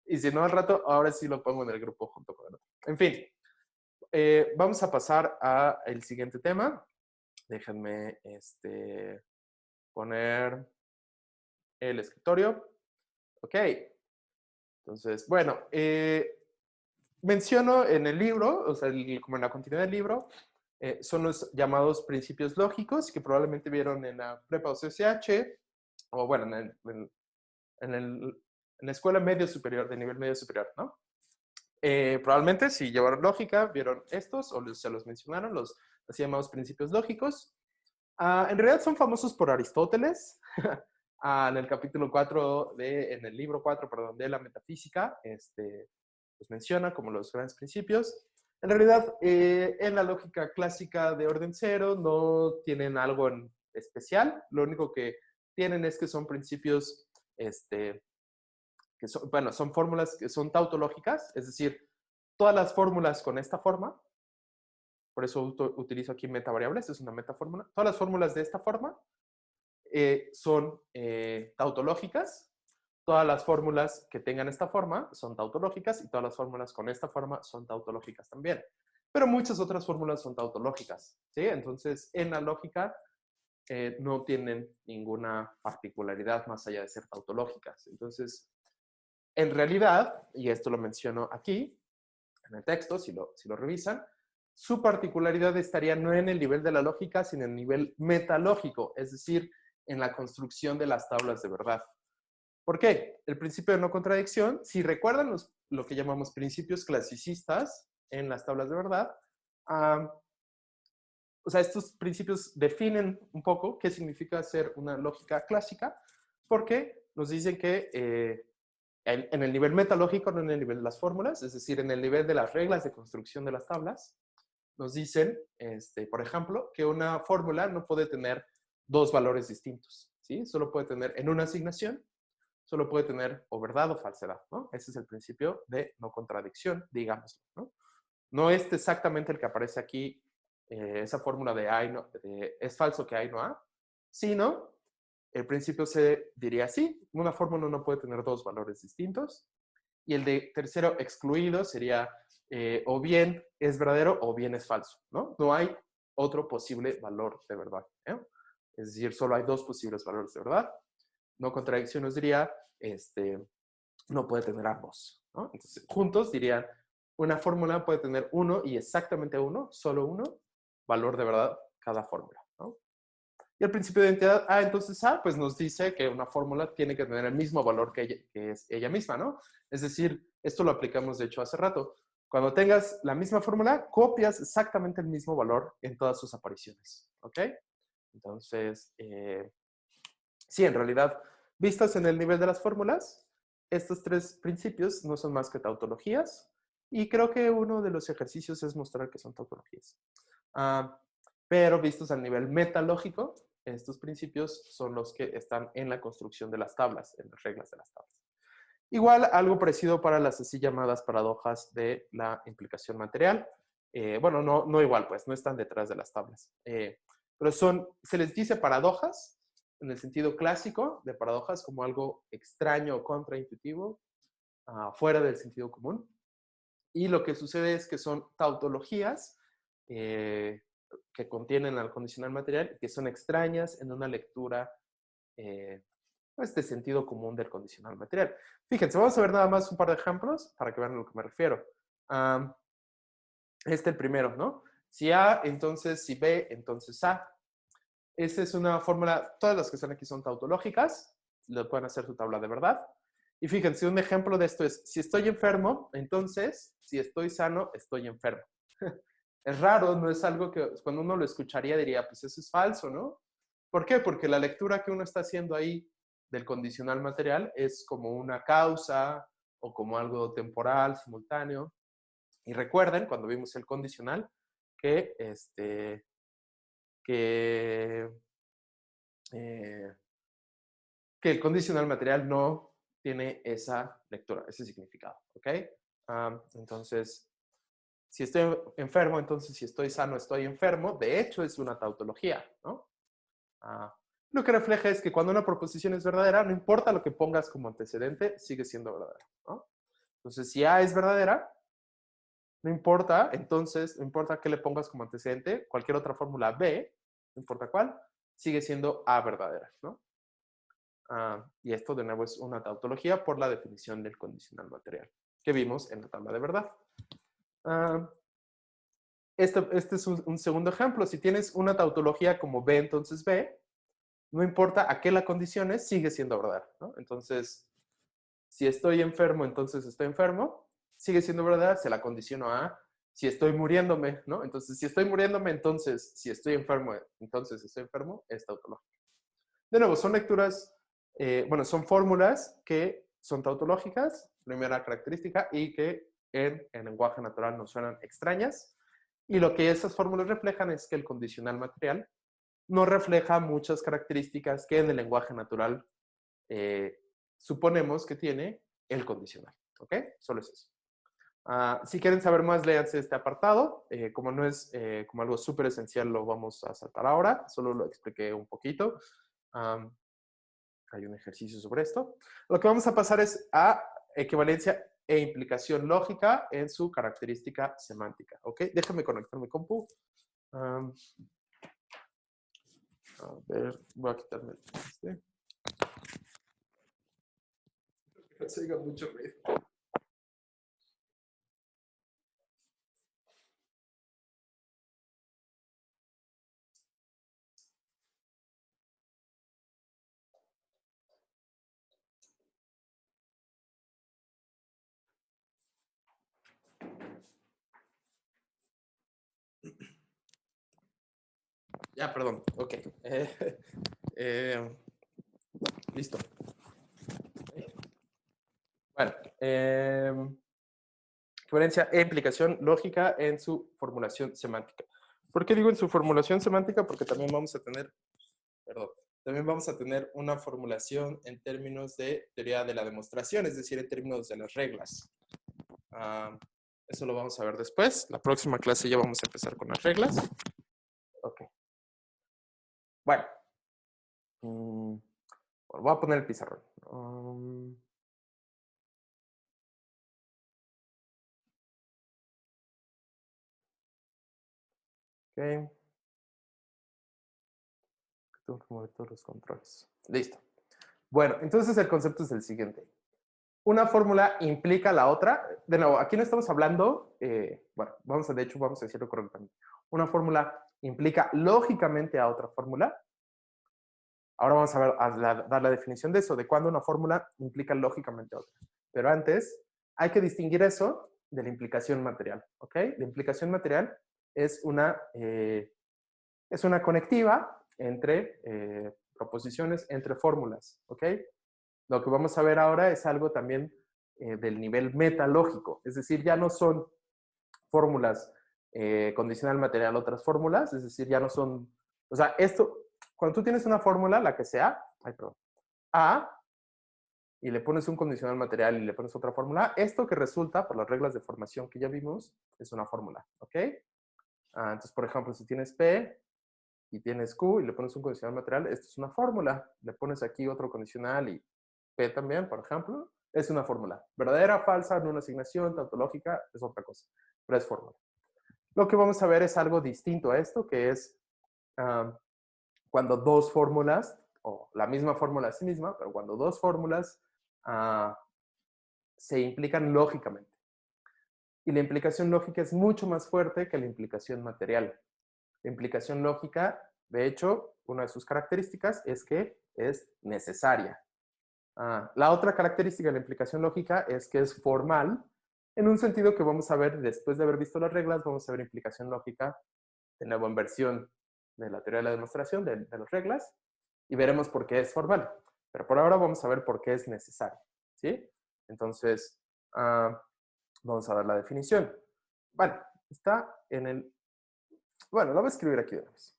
Speaker 1: Y si no al rato, ahora sí lo pongo en el grupo junto con el otro. En fin, vamos a pasar al siguiente tema. Déjenme poner el escritorio. Ok. Entonces, bueno, menciono en el libro, o sea, como en la continuidad del libro, son los llamados principios lógicos que probablemente vieron en la prepa o CCH, o bueno, en la escuela medio superior, de nivel medio superior, ¿no? Probablemente si llevaron lógica, vieron estos o se los mencionaron, los así llamados principios lógicos. En realidad son famosos por Aristóteles. En el capítulo 4, en el libro 4, perdón, de la metafísica, los menciona como los grandes principios. En realidad, en la lógica clásica de orden cero no tienen algo en especial. Lo único que tienen es que son principios que son, bueno, son fórmulas que son tautológicas, es decir, todas las fórmulas con esta forma, por eso utilizo aquí metavariables, es una metafórmula, todas las fórmulas de esta forma son tautológicas, todas las fórmulas que tengan esta forma son tautológicas y todas las fórmulas con esta forma son tautológicas también. Pero muchas otras fórmulas son tautológicas, ¿sí? Entonces, en la lógica no tienen ninguna particularidad más allá de ser tautológicas. Entonces, en realidad, y esto lo menciono aquí, en el texto, si lo revisan, su particularidad estaría no en el nivel de la lógica, sino en el nivel metalógico, es decir, en la construcción de las tablas de verdad. ¿Por qué? El principio de no contradicción, si recuerdan lo que llamamos principios clasicistas en las tablas de verdad, o sea, estos principios definen un poco qué significa ser una lógica clásica, porque nos dicen que en el nivel metalógico, no en el nivel de las fórmulas, es decir, en el nivel de las reglas de construcción de las tablas, nos dicen, por ejemplo, que una fórmula no puede tener dos valores distintos, ¿sí? Solo puede tener en una asignación, solo puede tener o verdad o falsedad, ¿no? Ese es el principio de no contradicción, digamos, ¿no? No es exactamente el que aparece aquí, esa fórmula de A y no, es falso que A y no A, sino el principio se diría así, una fórmula no puede tener dos valores distintos, y el de tercero excluido sería o bien es verdadero o bien es falso, ¿no? No hay otro posible valor de verdad, ¿eh? Es decir, solo hay dos posibles valores de verdad. No contradicción nos diría, no puede tener ambos, ¿no? Entonces, juntos dirían, una fórmula puede tener uno y exactamente uno, solo uno, valor de verdad cada fórmula, ¿no? Y el principio de identidad, entonces A, pues nos dice que una fórmula tiene que tener el mismo valor que es ella misma, ¿no? Es decir, esto lo aplicamos de hecho hace rato. Cuando tengas la misma fórmula, copias exactamente el mismo valor en todas sus apariciones, ¿ok? Entonces, sí, en realidad, vistas en el nivel de las fórmulas, estos tres principios no son más que tautologías, y creo que uno de los ejercicios es mostrar que son tautologías. Pero vistos al nivel metalógico, estos principios son los que están en la construcción de las tablas, en las reglas de las tablas. Igual, algo parecido para las así llamadas paradojas de la implicación material. Bueno, no igual, pues, no están detrás de las tablas. Pero se les dice paradojas en el sentido clásico de paradojas como algo extraño o contraintuitivo, fuera del sentido común. Y lo que sucede es que son tautologías que contienen al condicional material, que son extrañas en una lectura pues, de sentido común del condicional material. Fíjense, vamos a ver nada más un par de ejemplos para que vean a lo que me refiero. El primero, ¿no? Si A, entonces si B, entonces A. Esta es una fórmula, todas las que están aquí son tautológicas, lo pueden hacer su tabla de verdad. Y fíjense, un ejemplo de esto es, si estoy enfermo, entonces, si estoy sano, estoy enfermo. Es raro, no es algo que cuando uno lo escucharía diría, pues eso es falso, ¿no? ¿Por qué? Porque la lectura que uno está haciendo ahí del condicional material es como una causa o como algo temporal, simultáneo. Y recuerden, cuando vimos el condicional, que, que, eh, que el condicional material no tiene esa lectura, ese significado, ¿ok? Entonces, si estoy enfermo, entonces si estoy sano, estoy enfermo. De hecho, es una tautología, ¿no? Lo que refleja es que cuando una proposición es verdadera, no importa lo que pongas como antecedente, sigue siendo verdadera, ¿no? Entonces, si A es verdadera, no importa, entonces, no importa qué le pongas como antecedente, cualquier otra fórmula B, no importa cuál, sigue siendo A verdadera, ¿no? Y esto, de nuevo, es una tautología por la definición del condicional material que vimos en la tabla de verdad. Este es un segundo ejemplo. Si tienes una tautología como B, entonces B, no importa a qué la condiciones, sigue siendo verdadera, ¿no? Entonces, si estoy enfermo, entonces estoy enfermo, sigue siendo verdadera, se la condiciono a si estoy muriéndome, ¿no? Entonces, si estoy muriéndome, entonces, si estoy enfermo, entonces estoy enfermo, es tautológica. De nuevo, son lecturas, bueno, son fórmulas que son tautológicas, primera característica, y que en el lenguaje natural nos suenan extrañas. Y lo que esas fórmulas reflejan es que el condicional material no refleja muchas características que en el lenguaje natural suponemos que tiene el condicional. ¿Ok? Solo es eso. Si quieren saber más, léanse este apartado. Como no es como algo súper esencial, lo vamos a saltar ahora. Solo lo expliqué un poquito. Hay un ejercicio sobre esto. Lo que vamos a pasar es a equivalencia e implicación lógica en su característica semántica. ¿Ok? Déjame conectar mi compu. A ver, voy a quitarme este. No se oiga mucho ruido. Ya, perdón. Ok. Listo. Bueno, equivalencia e implicación lógica en su formulación semántica. ¿Por qué digo en su formulación semántica? Porque también vamos a tener, perdón, también vamos a tener una formulación en términos de teoría de la demostración, es decir, en términos de las reglas. Eso lo vamos a ver después. La próxima clase ya vamos a empezar con las reglas. Ok. Bueno. Voy a poner el pizarrón. Ok. Tengo que mover todos los controles. Listo. Bueno, entonces el concepto es el siguiente. Una fórmula implica la otra. De nuevo, aquí no estamos hablando, bueno, de hecho, vamos a decirlo correctamente. Una fórmula implica lógicamente a otra fórmula. Ahora vamos a ver, dar la definición de eso, de cuándo una fórmula implica lógicamente a otra. Pero antes, hay que distinguir eso de la implicación material, ¿ok? La implicación material es una conectiva entre proposiciones, entre fórmulas, ¿ok? Lo que vamos a ver ahora es algo también del nivel metalógico, es decir, ya no son fórmulas condicional material otras fórmulas, es decir, ya no son, o sea, esto, cuando tú tienes una fórmula, la que sea, A, y le pones un condicional material y le pones otra fórmula, esto que resulta, por las reglas de formación que ya vimos, es una fórmula, ¿ok? Entonces, por ejemplo, si tienes P y tienes Q y le pones un condicional material, esto es una fórmula. Le pones aquí otro condicional y P también, por ejemplo, es una fórmula. Verdadera, falsa, no una asignación, tautológica, es otra cosa, pero es fórmula. Lo que vamos a ver es algo distinto a esto, que es cuando dos fórmulas, o la misma fórmula a sí misma, pero cuando dos fórmulas se implican lógicamente. Y la implicación lógica es mucho más fuerte que la implicación material. La implicación lógica, de hecho, una de sus características es que es necesaria. La otra característica de la implicación lógica es que es formal, en un sentido que vamos a ver después de haber visto las reglas, vamos a ver implicación lógica de nuevo en versión de la teoría de la demostración de las reglas y veremos por qué es formal. Pero por ahora vamos a ver por qué es necesario, ¿sí? Entonces, vamos a dar la definición. Bueno, está en el... Bueno, lo voy a escribir aquí de una vez.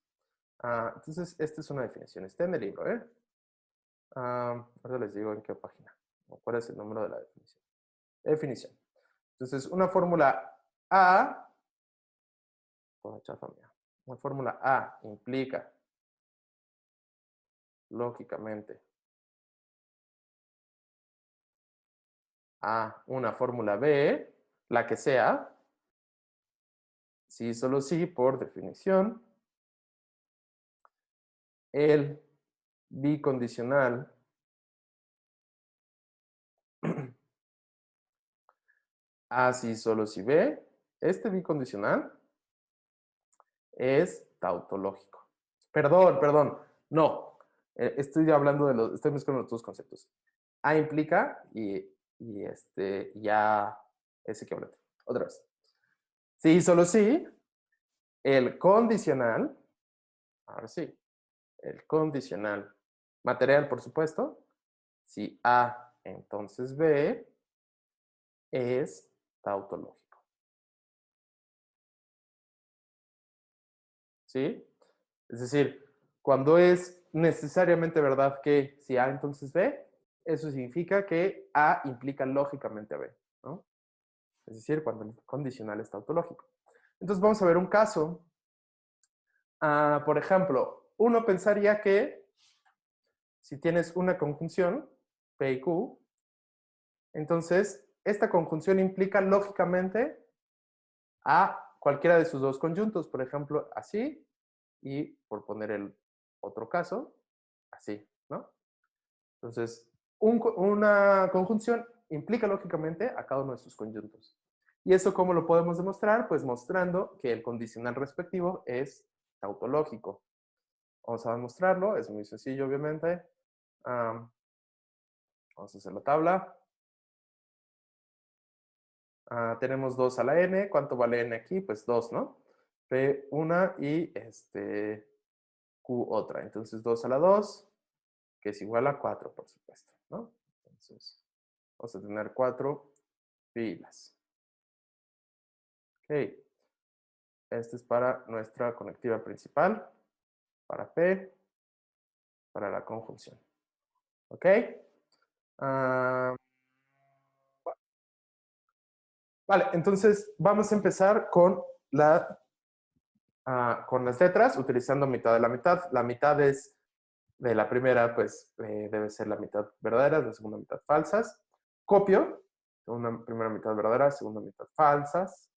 Speaker 1: Entonces, esta es una definición. Está en el libro, ¿eh? Ahora les digo en qué página. O cuál es el número de la definición. Definición. Entonces, una fórmula A... Una fórmula A implica lógicamente a una fórmula B, la que sea, sí, solo sí, por definición, el bicondicional A sí, solo sí B, este bicondicional es tautológico. Perdón, no, estoy hablando estoy mezclando los dos conceptos. A implica y ya es equivalente. Otra vez. Sí, solo sí, el condicional, ahora sí, el condicional material, por supuesto. Si A, entonces B es tautológico. ¿Sí? Es decir, cuando es necesariamente verdad que si A, entonces B, eso significa que A implica lógicamente a B, ¿no? Es decir, cuando el condicional es tautológico. Entonces vamos a ver un caso. Por ejemplo, uno pensaría que si tienes una conjunción, P y Q, entonces esta conjunción implica lógicamente a cualquiera de sus dos conjuntos, por ejemplo, así, y por poner el otro caso, así, ¿no? Entonces, una conjunción implica lógicamente a cada uno de sus conjuntos. ¿Y eso cómo lo podemos demostrar? Pues mostrando que el condicional respectivo es tautológico. Vamos a demostrarlo, es muy sencillo, obviamente. Vamos a hacer la tabla. Tenemos 2 a la n. ¿Cuánto vale n aquí? Pues 2, ¿no? P una y Q otra. Entonces 2 a la 2, que es igual a 4, por supuesto, ¿no? Entonces, Vamos a tener 4 filas. Ok. Este es para nuestra conectiva principal, para P, para la conjunción. ¿Ok? Vale, entonces vamos a empezar con las letras, utilizando mitad de la mitad. La mitad es de la primera, pues debe ser la mitad verdadera, la segunda mitad falsas. Copio, una primera mitad verdadera, segunda mitad falsas.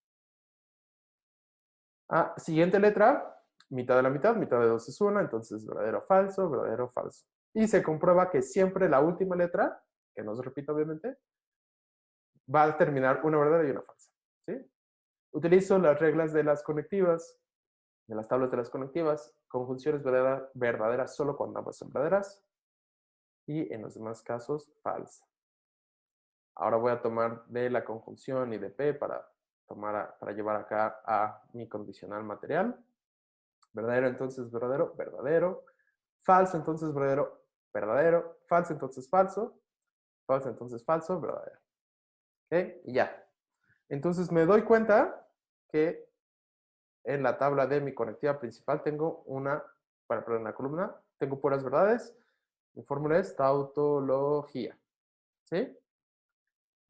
Speaker 1: Siguiente letra, mitad de la mitad de 2 es 1, entonces verdadero, falso, verdadero, falso. Y se comprueba que siempre la última letra, que no se repite obviamente, va a terminar una verdadera y una falsa. ¿Sí? Utilizo las reglas de las conectivas, de las tablas de las conectivas, conjunciones verdaderas solo cuando ambas son verdaderas y en los demás casos falsa. Ahora voy a tomar de la conjunción y de P para llevar acá a mi condicional material. Verdadero, entonces verdadero, verdadero. Falso, entonces verdadero, verdadero. Falso, entonces falso. Falso, entonces falso, verdadero. ¿Ok? Y ya. Entonces me doy cuenta que en la tabla de mi conectiva principal tengo en la columna, tengo puras verdades. Mi fórmula es tautología. ¿Sí?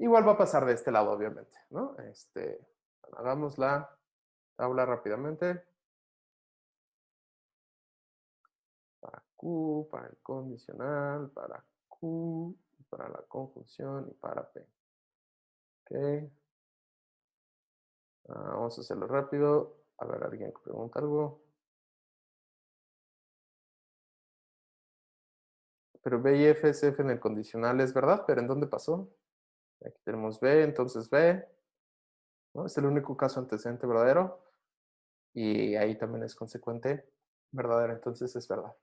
Speaker 1: Igual va a pasar de este lado, obviamente, ¿no? Hagamos la tabla rápidamente. Para Q, para el condicional, para Q, para la conjunción y para P. Ok. Vamos a hacerlo rápido. A ver, alguien que pregunta algo. Pero B y F es F en el condicional, es verdad, pero ¿en dónde pasó? Aquí tenemos B, entonces B, ¿no? Es el único caso antecedente verdadero. Y ahí también es consecuente verdadero, entonces es verdad.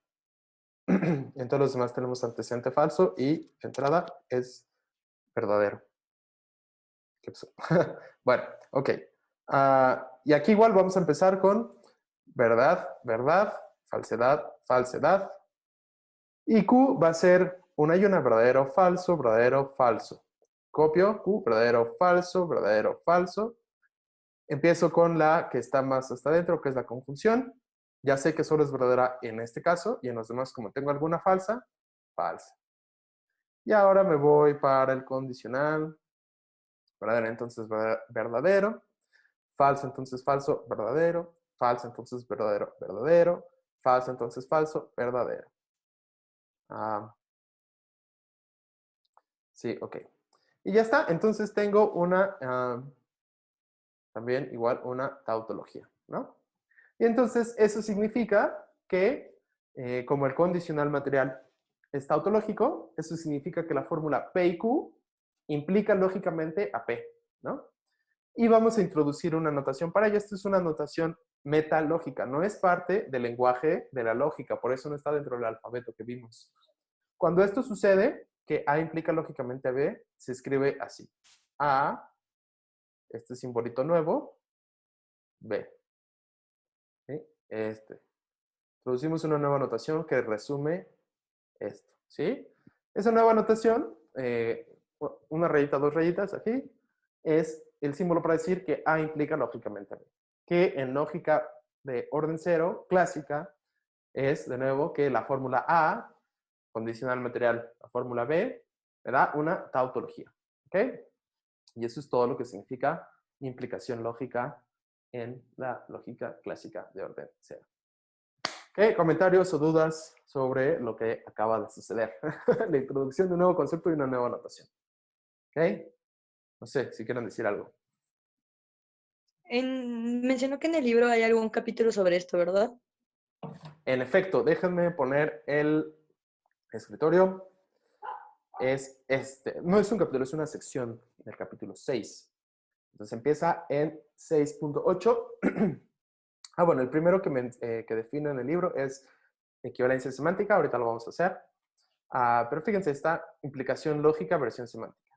Speaker 1: En todos los demás tenemos antecedente falso y entrada es verdadero. ¿Qué pasó? Bueno, ok. Y aquí igual vamos a empezar con verdad, verdad, falsedad, falsedad. Y Q va a ser una y una, verdadero, falso, verdadero, falso. Copio Q, verdadero, falso, verdadero, falso. Empiezo con la que está más hasta adentro, que es la conjunción. Ya sé que solo es verdadera en este caso y en los demás, como tengo alguna falsa, falsa. Y ahora me voy para el condicional. Verdadero, entonces verdadero. Falso, entonces falso, verdadero. Falso, entonces verdadero, verdadero. Falso, entonces falso, verdadero. Sí, ok. Y ya está. Entonces tengo también igual una tautología, ¿no? Y entonces eso significa que como el condicional material es tautológico, eso significa que la fórmula P y Q implica lógicamente a P, ¿no? Y vamos a introducir una notación para ello. Esto es una notación metalógica, no es parte del lenguaje de la lógica, por eso no está dentro del alfabeto que vimos. Cuando esto sucede, que A implica lógicamente a B, se escribe así. A, este simbolito nuevo, B. ¿Sí? Introducimos una nueva notación que resume esto, ¿sí? Esa nueva notación, una rayita, dos rayitas aquí, es el símbolo para decir que A implica lógicamente a B. Que en lógica de orden cero, clásica, es, de nuevo, que la fórmula A, condicional material, la fórmula B, me da una tautología, ¿ok? Y eso es todo lo que significa implicación lógica en la lógica clásica de orden cero. ¿Ok? ¿Comentarios o dudas sobre lo que acaba de suceder? La introducción de un nuevo concepto y una nueva notación. ¿Ok? No sé si quieren decir algo.
Speaker 2: Mencionó que en el libro hay algún capítulo sobre esto, ¿verdad?
Speaker 1: En efecto, déjenme poner el escritorio. No es un capítulo, es una sección del capítulo 6. Entonces empieza en 6.8. Bueno, el primero que define en el libro es equivalencia semántica. Ahorita lo vamos a hacer. Pero fíjense, esta implicación lógica, versión semántica.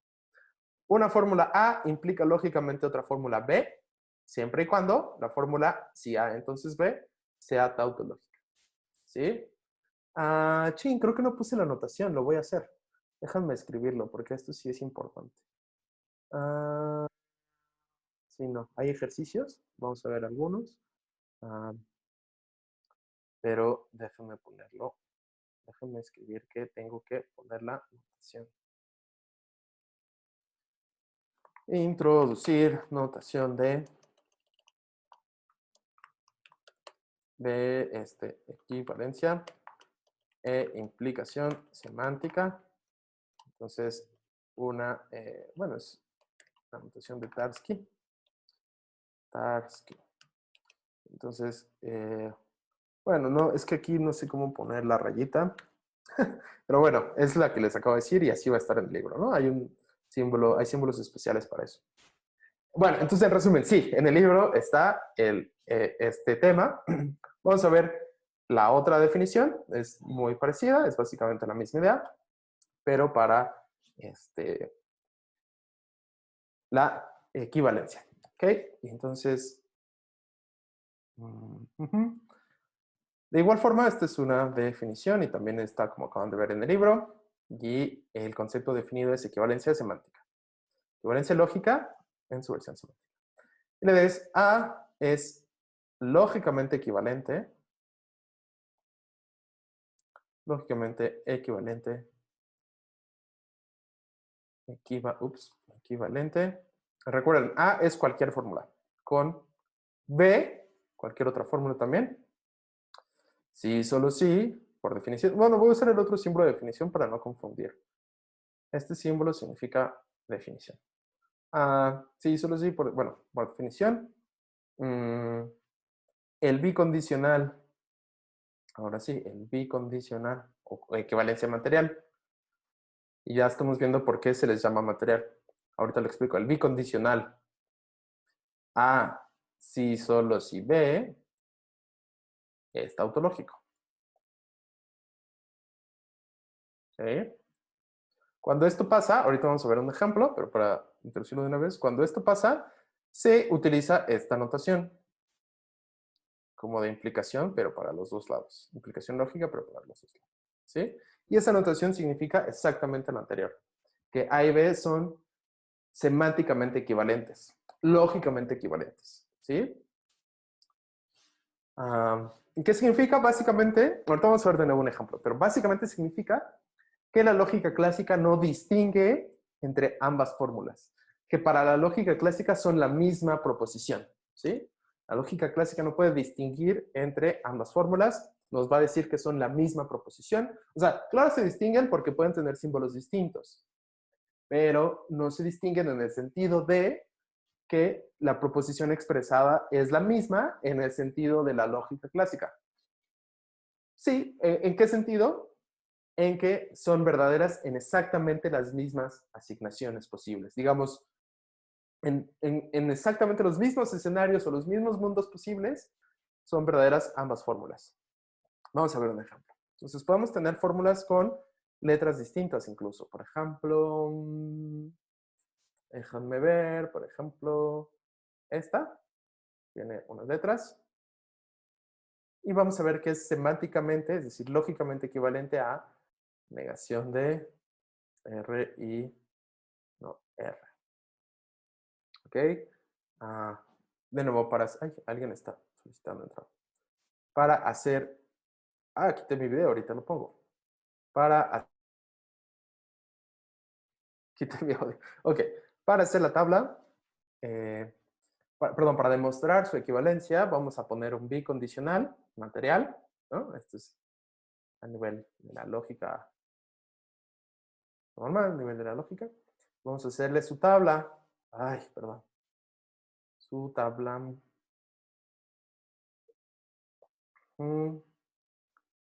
Speaker 1: Una fórmula A implica lógicamente otra fórmula B, siempre y cuando la fórmula, si A entonces B, sea tautológica. ¿Sí? Creo que no puse la notación, lo voy a hacer. Déjame escribirlo porque esto sí es importante. Ah, sí, no. Hay ejercicios. Vamos a ver algunos. Ah, pero déjame ponerlo. Déjame escribir que tengo que poner la notación. Introducir notación de equivalencia e implicación semántica. Entonces, bueno, es la notación de Tarski. Entonces, bueno, no, es que aquí no sé cómo poner la rayita. Pero bueno, es la que les acabo de decir y así va a estar en el libro, ¿no? Hay un símbolo, hay símbolos especiales para eso. Bueno, entonces en resumen, sí, en el libro está este tema. Vamos a ver la otra definición, es muy parecida, es básicamente la misma idea, pero para la equivalencia. ¿Ok? Y entonces, de igual forma, esta es una definición y también está como acaban de ver en el libro. Y el concepto definido es equivalencia semántica. Equivalencia lógica en su versión semántica. Y le des A es lógicamente equivalente. Lógicamente equivalente. Equivalente. Recuerden, A es cualquier fórmula. Con B, cualquier otra fórmula también. Sí, solo sí, por definición. Bueno, voy a usar el otro símbolo de definición para no confundir. Este símbolo significa definición. Sí, solo sí, bueno, por definición. El bicondicional. Ahora sí, el bicondicional o equivalencia material. Y ya estamos viendo por qué se les llama material. Ahorita lo explico. El bicondicional. A, sí, solo si B, es tautológico. ¿Sí? Cuando esto pasa, ahorita vamos a ver un ejemplo, pero para introducirlo de una vez, cuando esto pasa, se utiliza esta notación como de implicación, pero para los dos lados. Implicación lógica, pero para los dos lados. ¿Sí? Y esa notación significa exactamente lo anterior, que A y B son semánticamente equivalentes, lógicamente equivalentes. ¿Sí? ¿Qué significa? Básicamente, ahorita vamos a ver de nuevo un ejemplo, pero básicamente significa que la lógica clásica no distingue entre ambas fórmulas, que para la lógica clásica son la misma proposición, ¿sí? La lógica clásica no puede distinguir entre ambas fórmulas, nos va a decir que son la misma proposición. O sea, claro, se distinguen porque pueden tener símbolos distintos, pero no se distinguen en el sentido de que la proposición expresada es la misma en el sentido de la lógica clásica. Sí, ¿en qué sentido? En que son verdaderas en exactamente las mismas asignaciones posibles. Digamos, en exactamente los mismos escenarios o los mismos mundos posibles, son verdaderas ambas fórmulas. Vamos a ver un ejemplo. Entonces, podemos tener fórmulas con letras distintas incluso. Por ejemplo, déjenme ver, por ejemplo, esta tiene unas letras. Y vamos a ver que es semánticamente, es decir, lógicamente equivalente a negación de R y no R. ¿Ok? De nuevo, ay, alguien está solicitando entrar. Para hacer... quité mi video, ahorita lo pongo. Quité mi audio. Ok. Para hacer la tabla, perdón, para demostrar su equivalencia, vamos a poner un bicondicional material, ¿no? Esto es a nivel de la lógica normal, a nivel de la lógica. Vamos a hacerle su tabla. Ay, perdón. Su tabla.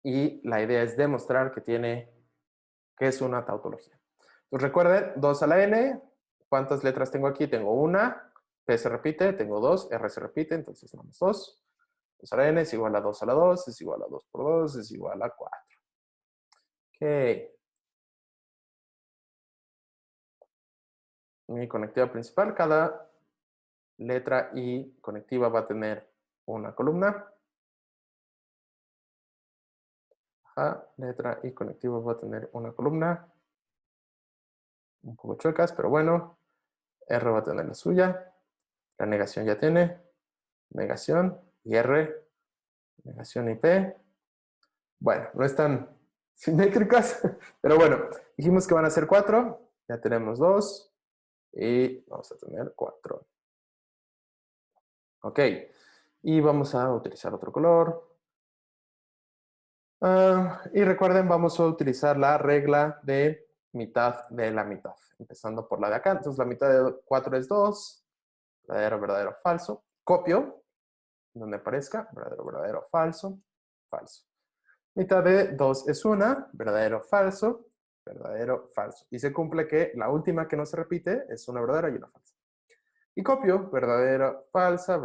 Speaker 1: Y la idea es demostrar que es una tautología. Entonces recuerden, 2 a la n. ¿Cuántas letras tengo aquí? Tengo una. P se repite, tengo 2, R se repite, entonces nada más 2. 2 a la n es igual a 2 a la 2, es igual a 2 por 2, es igual a 4. Ok. Mi conectiva principal, cada letra I conectiva va a tener una columna. Letra I conectiva va a tener una columna. un poco chuecas, pero bueno. R va a tener la suya. La negación ya tiene. Negación y R. Negación y P. Bueno, no están simétricas, pero bueno, dijimos que van a ser 4. Ya tenemos 2. Y vamos a tener 4. Ok. Y vamos a utilizar otro color. Y recuerden, vamos a utilizar la regla de mitad de la mitad. Empezando por la de acá. Entonces, la mitad de 4 es 2. Verdadero, verdadero, falso. Copio, donde aparezca. Verdadero, verdadero, falso, falso. Mitad de 2 es 1. Verdadero, falso, verdadero, falso. Y se cumple que la última que no se repite es una verdadera y una falsa. Y copio, verdadera, falsa,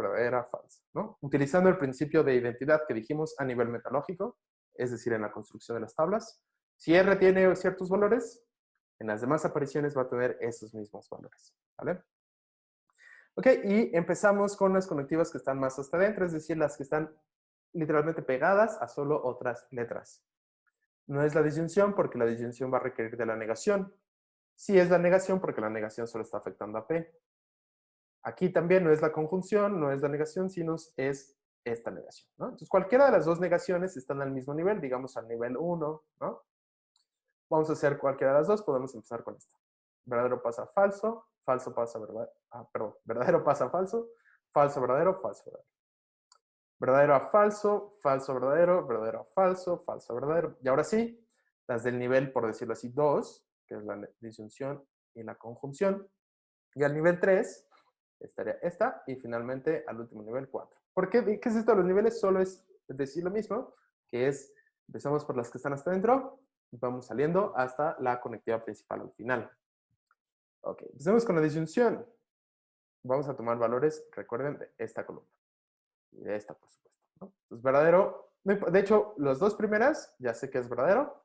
Speaker 1: ¿no? Utilizando el principio de identidad que dijimos a nivel metalógico, es decir, en la construcción de las tablas. Si R tiene ciertos valores, en las demás apariciones va a tener esos mismos valores, ¿vale? Ok, y empezamos con las conectivas que están más hasta adentro, es decir, las que están literalmente pegadas a solo otras letras. No es la disyunción porque la disyunción va a requerir de la negación. Sí es la negación porque la negación solo está afectando a P. Aquí también no es la conjunción, no es la negación, sino es esta negación, ¿no? Entonces, cualquiera de las dos negaciones están al mismo nivel, digamos al nivel 1, ¿no? Vamos a hacer cualquiera de las dos, podemos empezar con esta. Verdadero pasa falso, falso pasa verdadero, perdón, verdadero pasa falso, falso verdadero, falso verdadero. Verdadero a falso, falso verdadero, verdadero a falso, falso verdadero. Y ahora sí, las del nivel, por decirlo así, 2, que es la disyunción y la conjunción. Y al nivel 3 estaría esta, y finalmente al último nivel 4. ¿Por qué? ¿Qué es esto de los niveles? Solo es decir lo mismo, que es, empezamos por las que están hasta adentro, y vamos saliendo hasta la conectiva principal al final. Ok, empecemos con la disyunción. Vamos a tomar valores, recuerden, de esta columna. Y de esta, por supuesto, ¿no? Entonces, verdadero, de hecho, las dos primeras ya sé que es verdadero,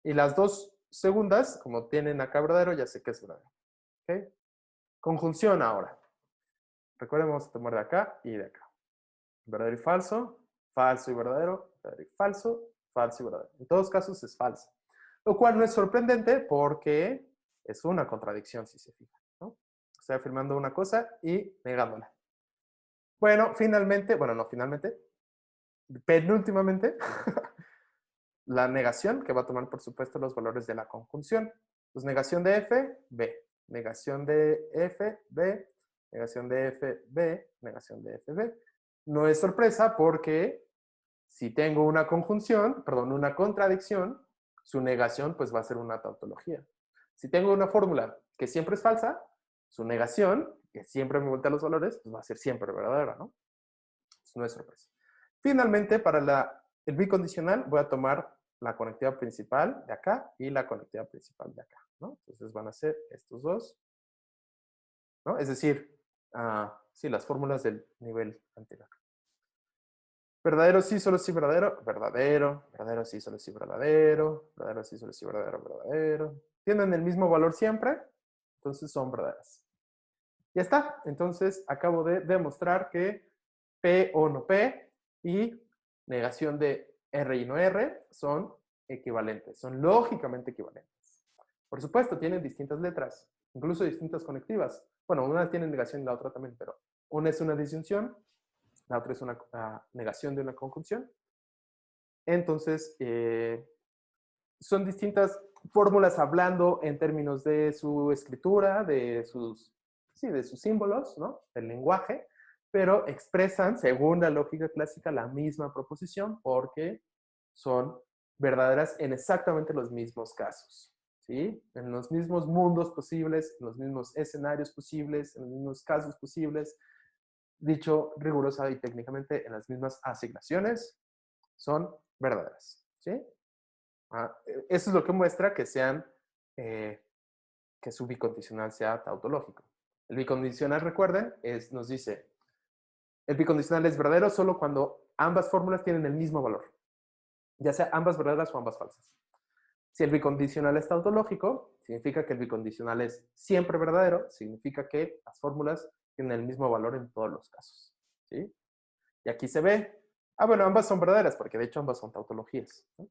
Speaker 1: y las dos segundas, como tienen acá verdadero, ya sé que es verdadero. ¿Ok? Conjunción ahora. Recuerden, vamos a tomar de acá y de acá. Verdadero y falso, falso y verdadero, verdadero y falso, falso y verdadero. En todos casos es falso. Lo cual no es sorprendente porque es una contradicción, si se fijan, ¿no? Estoy afirmando una cosa y negándola. Bueno, finalmente, bueno, no finalmente, penúltimamente, la negación, que va a tomar, por supuesto, los valores de la conjunción. Pues negación de F, B. Negación de F, B. Negación de F, B. Negación de F, B. No es sorpresa porque si tengo una conjunción, perdón, una contradicción, su negación pues va a ser una tautología. Si tengo una fórmula que siempre es falsa, su negación, que siempre me voltea los valores, pues va a ser siempre verdadera, ¿no? Pues no es sorpresa. Finalmente, para el bicondicional voy a tomar la conectiva principal de acá y la conectiva principal de acá, ¿no? Entonces van a ser estos dos, ¿no? Es decir, sí, las fórmulas del nivel anterior. Verdadero sí, solo sí, verdadero, verdadero, verdadero sí, solo sí, verdadero, verdadero sí, solo sí, verdadero, verdadero. Tienen el mismo valor siempre, entonces son verdaderas. Ya está, entonces acabo de demostrar que P o no P y negación de R y no R son equivalentes, son lógicamente equivalentes. Por supuesto, tienen distintas letras, incluso distintas conectivas. Bueno, una tiene negación y la otra también, pero una es una disyunción, la otra es una negación de una conjunción. Entonces, son distintas fórmulas hablando en términos de su escritura, de sus símbolos, ¿no? Del lenguaje, pero expresan, según la lógica clásica, la misma proposición porque son verdaderas en exactamente los mismos casos, ¿sí? En los mismos mundos posibles, en los mismos escenarios posibles, en los mismos casos posibles, dicho rigurosa y técnicamente en las mismas asignaciones, son verdaderas, ¿sí? Eso es lo que muestra que que su bicondicional sea tautológico. El bicondicional, recuerden, nos dice, el bicondicional es verdadero solo cuando ambas fórmulas tienen el mismo valor, ya sea ambas verdaderas o ambas falsas. Si el bicondicional es tautológico, significa que el bicondicional es siempre verdadero, significa que las fórmulas tienen el mismo valor en todos los casos, ¿sí? Y aquí se ve, bueno, ambas son verdaderas, porque de hecho ambas son tautologías, ¿no?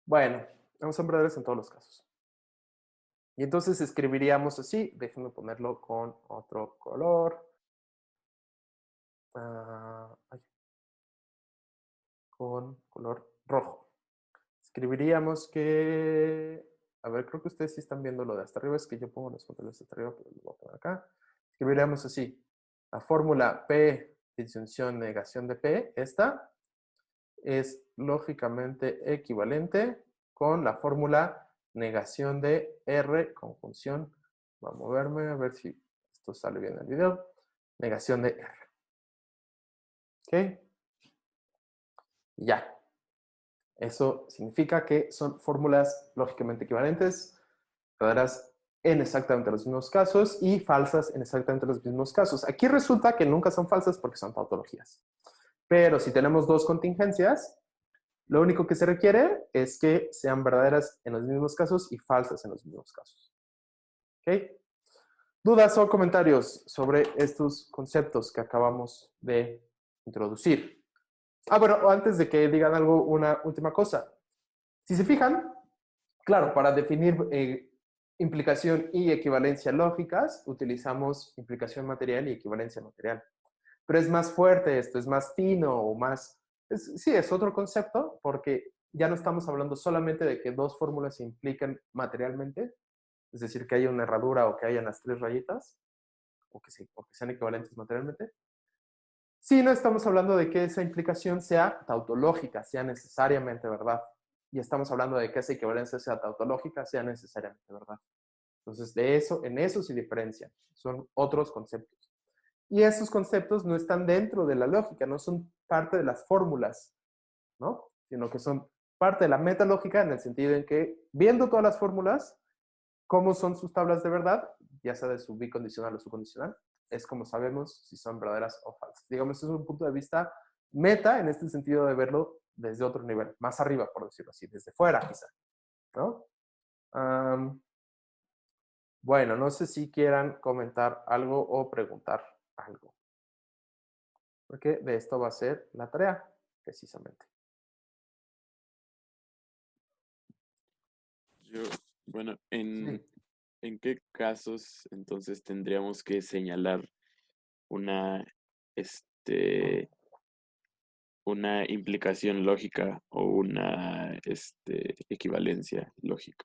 Speaker 1: Bueno, ambas son verdaderas en todos los casos. Y entonces escribiríamos así. Déjenme ponerlo con otro color. Con color rojo. Escribiríamos que... A ver, creo que ustedes sí están viendo lo de hasta arriba. Es que yo pongo los controles hasta arriba, pero lo voy a poner acá. Escribiríamos así. La fórmula P, disyunción, negación de P, esta, es lógicamente equivalente con la fórmula negación de R, conjunción. Voy a moverme a ver si esto sale bien en el video. Negación de R. ¿Ok? Ya. Eso significa que son fórmulas lógicamente equivalentes, verdaderas en exactamente los mismos casos y falsas en exactamente los mismos casos. Aquí resulta que nunca son falsas porque son tautologías. Pero si tenemos dos contingencias, lo único que se requiere es que sean verdaderas en los mismos casos y falsas en los mismos casos. ¿Ok? ¿Dudas o comentarios sobre estos conceptos que acabamos de introducir? Bueno, antes de que digan algo, una última cosa. Si se fijan, claro, para definir implicación y equivalencia lógicas, utilizamos implicación material y equivalencia material. Pero es más fuerte esto, es más fino o más... sí, es otro concepto porque ya no estamos hablando solamente de que dos fórmulas se impliquen materialmente, es decir, que haya una herradura o que hayan las tres rayitas, o que sean equivalentes materialmente. Sí, no estamos hablando de que esa implicación sea tautológica, sea necesariamente verdad. Y estamos hablando de que esa equivalencia sea tautológica, sea necesariamente verdad. Entonces, en eso se diferencian. Son otros conceptos. Y esos conceptos no están dentro de la lógica, no son parte de las fórmulas, ¿no? Sino que son parte de la metalógica en el sentido en que, viendo todas las fórmulas, cómo son sus tablas de verdad, ya sea de su bicondicional o su condicional, es como sabemos si son verdaderas o falsas. Digamos, es un punto de vista meta en este sentido de verlo desde otro nivel, más arriba, por decirlo así, desde fuera quizá, ¿no? Bueno, no sé si quieran comentar algo o preguntar algo, porque de esto va a ser la tarea, precisamente.
Speaker 4: Bueno,
Speaker 1: Sí.
Speaker 4: ¿en qué casos entonces tendríamos que señalar una, una implicación lógica o una, equivalencia lógica?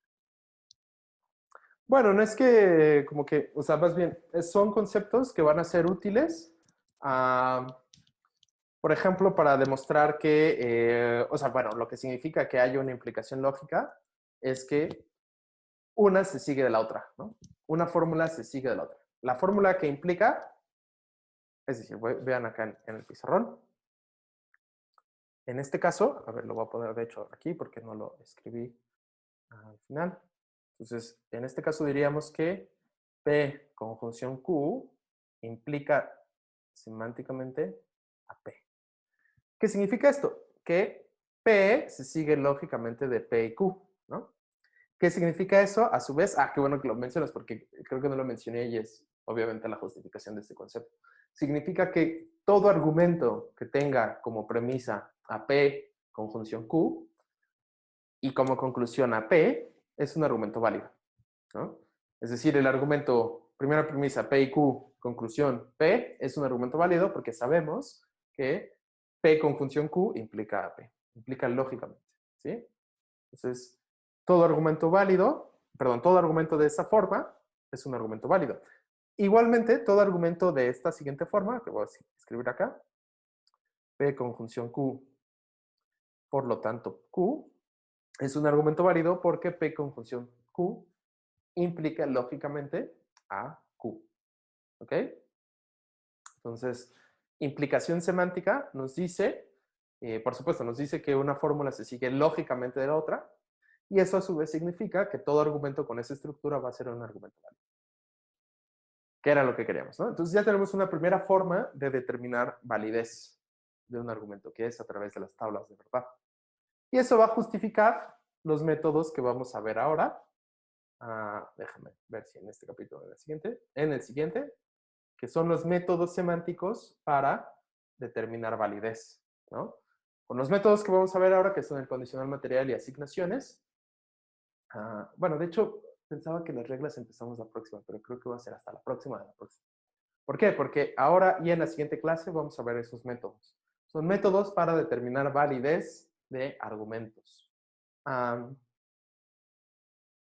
Speaker 1: Bueno, no es que como que, o sea, más bien, son conceptos que van a ser útiles, por ejemplo, para demostrar que, o sea, bueno, lo que significa que haya una implicación lógica es que una se sigue de la otra, ¿no? Una fórmula se sigue de la otra. La fórmula que implica, es decir, vean acá en el pizarrón. En este caso, a ver, lo voy a poner de hecho aquí porque no lo escribí al final. Entonces, en este caso diríamos que P conjunción Q implica semánticamente a P. ¿Qué significa esto? Que P se sigue lógicamente de P y Q, ¿no? ¿Qué significa eso? A su vez, qué bueno que lo mencionas porque creo que no lo mencioné y es obviamente la justificación de este concepto. Significa que todo argumento que tenga como premisa a P conjunción Q y como conclusión a P es un argumento válido, ¿no? Es decir, el argumento, primera premisa, P y Q, conclusión P, es un argumento válido porque sabemos que P conjunción Q implica a P, implica lógicamente, ¿sí? Entonces, todo argumento válido, perdón, todo argumento de esa forma es un argumento válido. Igualmente, todo argumento de esta siguiente forma, que voy a escribir acá, P conjunción Q, por lo tanto, Q, es un argumento válido porque P conjunción Q implica lógicamente a Q. ¿Ok? Entonces, implicación semántica nos dice, por supuesto, nos dice que una fórmula se sigue lógicamente de la otra, y eso a su vez significa que todo argumento con esa estructura va a ser un argumento válido. Que era lo que queríamos, ¿no? Entonces ya tenemos una primera forma de determinar validez de un argumento, que es a través de las tablas de verdad. Y eso va a justificar los métodos que vamos a ver ahora. Déjame ver si en este capítulo, en el siguiente, que son los métodos semánticos para determinar validez, ¿no? Con los métodos que vamos a ver ahora, que son el condicional material y asignaciones. Bueno, de hecho, Pensaba que las reglas empezamos la próxima, pero creo que va a ser hasta la próxima de la próxima. ¿Por qué? Porque ahora y en la siguiente clase vamos a ver esos métodos. Son métodos para determinar validez de argumentos.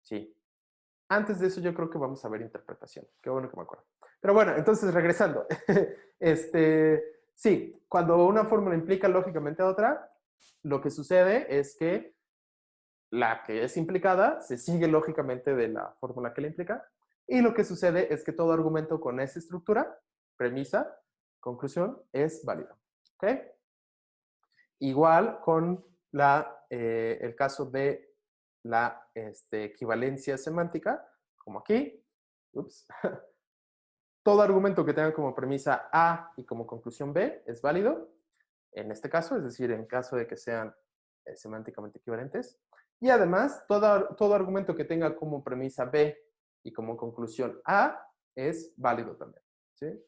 Speaker 1: Sí. Antes de eso yo creo que vamos a ver interpretación. Qué bueno que me acuerdo. Pero bueno, entonces regresando. Sí, cuando una fórmula implica lógicamente a otra, lo que sucede es que la que es implicada se sigue lógicamente de la fórmula que la implica. Y lo que sucede es que todo argumento con esa estructura, premisa, conclusión, es válido. ¿Ok? Igual con el caso de la equivalencia semántica, como aquí. Ups. Todo argumento que tenga como premisa A y como conclusión B es válido. En este caso, es decir, en caso de que sean semánticamente equivalentes. Y además, todo argumento que tenga como premisa B y como conclusión A es válido también. ¿Sí?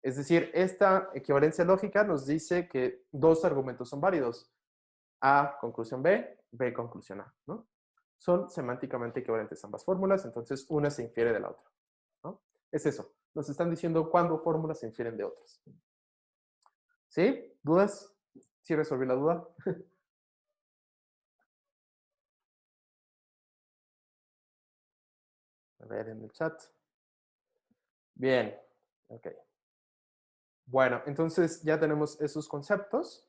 Speaker 1: Es decir, esta equivalencia lógica nos dice que dos argumentos son válidos. A, conclusión B, B, conclusión A. ¿No? Son semánticamente equivalentes ambas fórmulas, entonces una se infiere de la otra. ¿No? Es eso. Nos están diciendo cuándo fórmulas se infieren de otras. ¿Sí? ¿Dudas? ¿Sí resolví la duda? A ver en el chat. Bien. Ok. Bueno, entonces ya tenemos esos conceptos.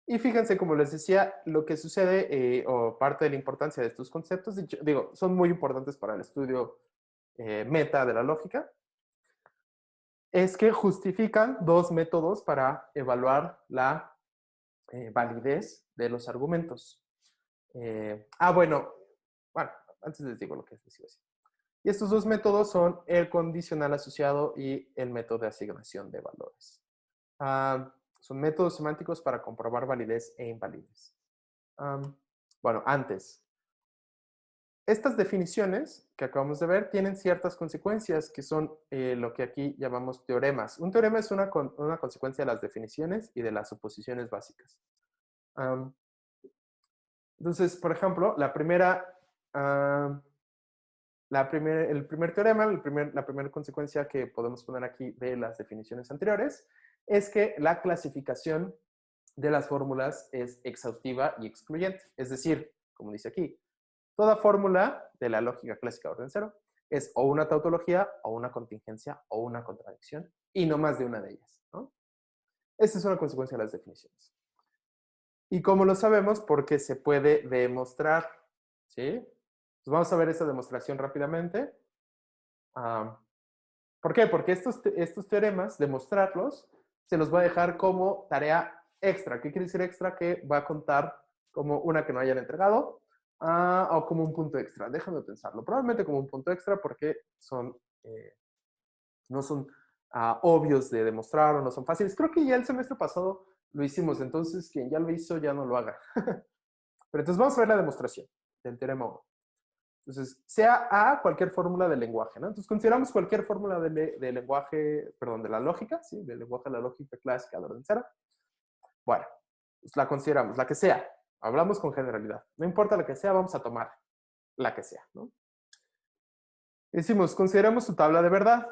Speaker 1: Y fíjense, como les decía, lo que sucede, o parte de la importancia de estos conceptos, digo, son muy importantes para el estudio meta de la lógica, es que justifican dos métodos para evaluar la validez de los argumentos. Bueno, antes les digo lo que les decía. Y estos dos métodos son el condicional asociado y el método de asignación de valores. Son métodos semánticos para comprobar validez e invalidez. Bueno, antes. Estas definiciones que acabamos de ver tienen ciertas consecuencias que son lo que aquí llamamos teoremas. Un teorema es una consecuencia de las definiciones y de las suposiciones básicas. Entonces, por ejemplo, el primer teorema, la primera consecuencia que podemos poner aquí de las definiciones anteriores es que la clasificación de las fórmulas es exhaustiva y excluyente. Es decir, como dice aquí, toda fórmula de la lógica clásica de orden cero es o una tautología, o una contingencia, o una contradicción, y no más de una de ellas, ¿no? Esta es una consecuencia de las definiciones. ¿Y cómo lo sabemos? Porque se puede demostrar, ¿sí? Pues vamos a ver esa demostración rápidamente. ¿Por qué? Porque estos teoremas, demostrarlos, se los va a dejar como tarea extra. ¿Qué quiere decir extra? Que va a contar como una que no hayan entregado o como un punto extra. Déjame pensarlo. Probablemente como un punto extra porque no son obvios de demostrar o no son fáciles. Creo que ya el semestre pasado lo hicimos, entonces quien ya lo hizo ya no lo haga. Pero entonces vamos a ver la demostración del teorema 1. Entonces, sea A cualquier fórmula del lenguaje, ¿no? Entonces, consideramos cualquier fórmula de lenguaje, perdón, de la lógica, ¿sí? Del lenguaje de la lógica clásica de orden cero. Bueno, pues la consideramos, la que sea. Hablamos con generalidad. No importa la que sea, vamos a tomar la que sea, ¿no? Decimos, consideramos su tabla de verdad.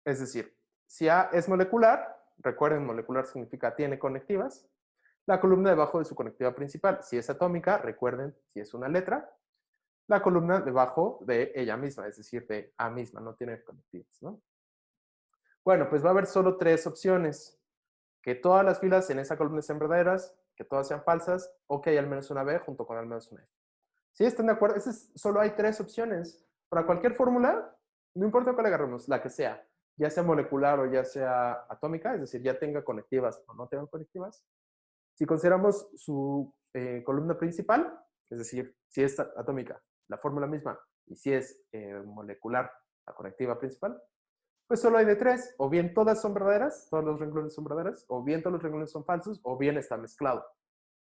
Speaker 1: Es decir, si A es molecular, recuerden, molecular significa tiene conectivas, la columna debajo de su conectiva principal. Si es atómica, recuerden, si es una letra, la columna debajo de ella misma, es decir, de A misma, no tiene conectivas, ¿no? Bueno, pues va a haber solo tres opciones. Que todas las filas en esa columna sean verdaderas, que todas sean falsas, o que hay al menos una B junto con al menos una F. ¿Sí están de acuerdo? Solo hay tres opciones. Para cualquier fórmula, no importa cuál agarremos, la que sea, ya sea molecular o ya sea atómica, es decir, ya tenga conectivas o no tenga conectivas. Si consideramos su columna principal, es decir, si es atómica, la fórmula misma, y si es molecular, la conectiva principal, pues solo hay de tres. O bien todas son verdaderas, todos los renglones son verdaderos, o bien todos los renglones son falsos, o bien está mezclado,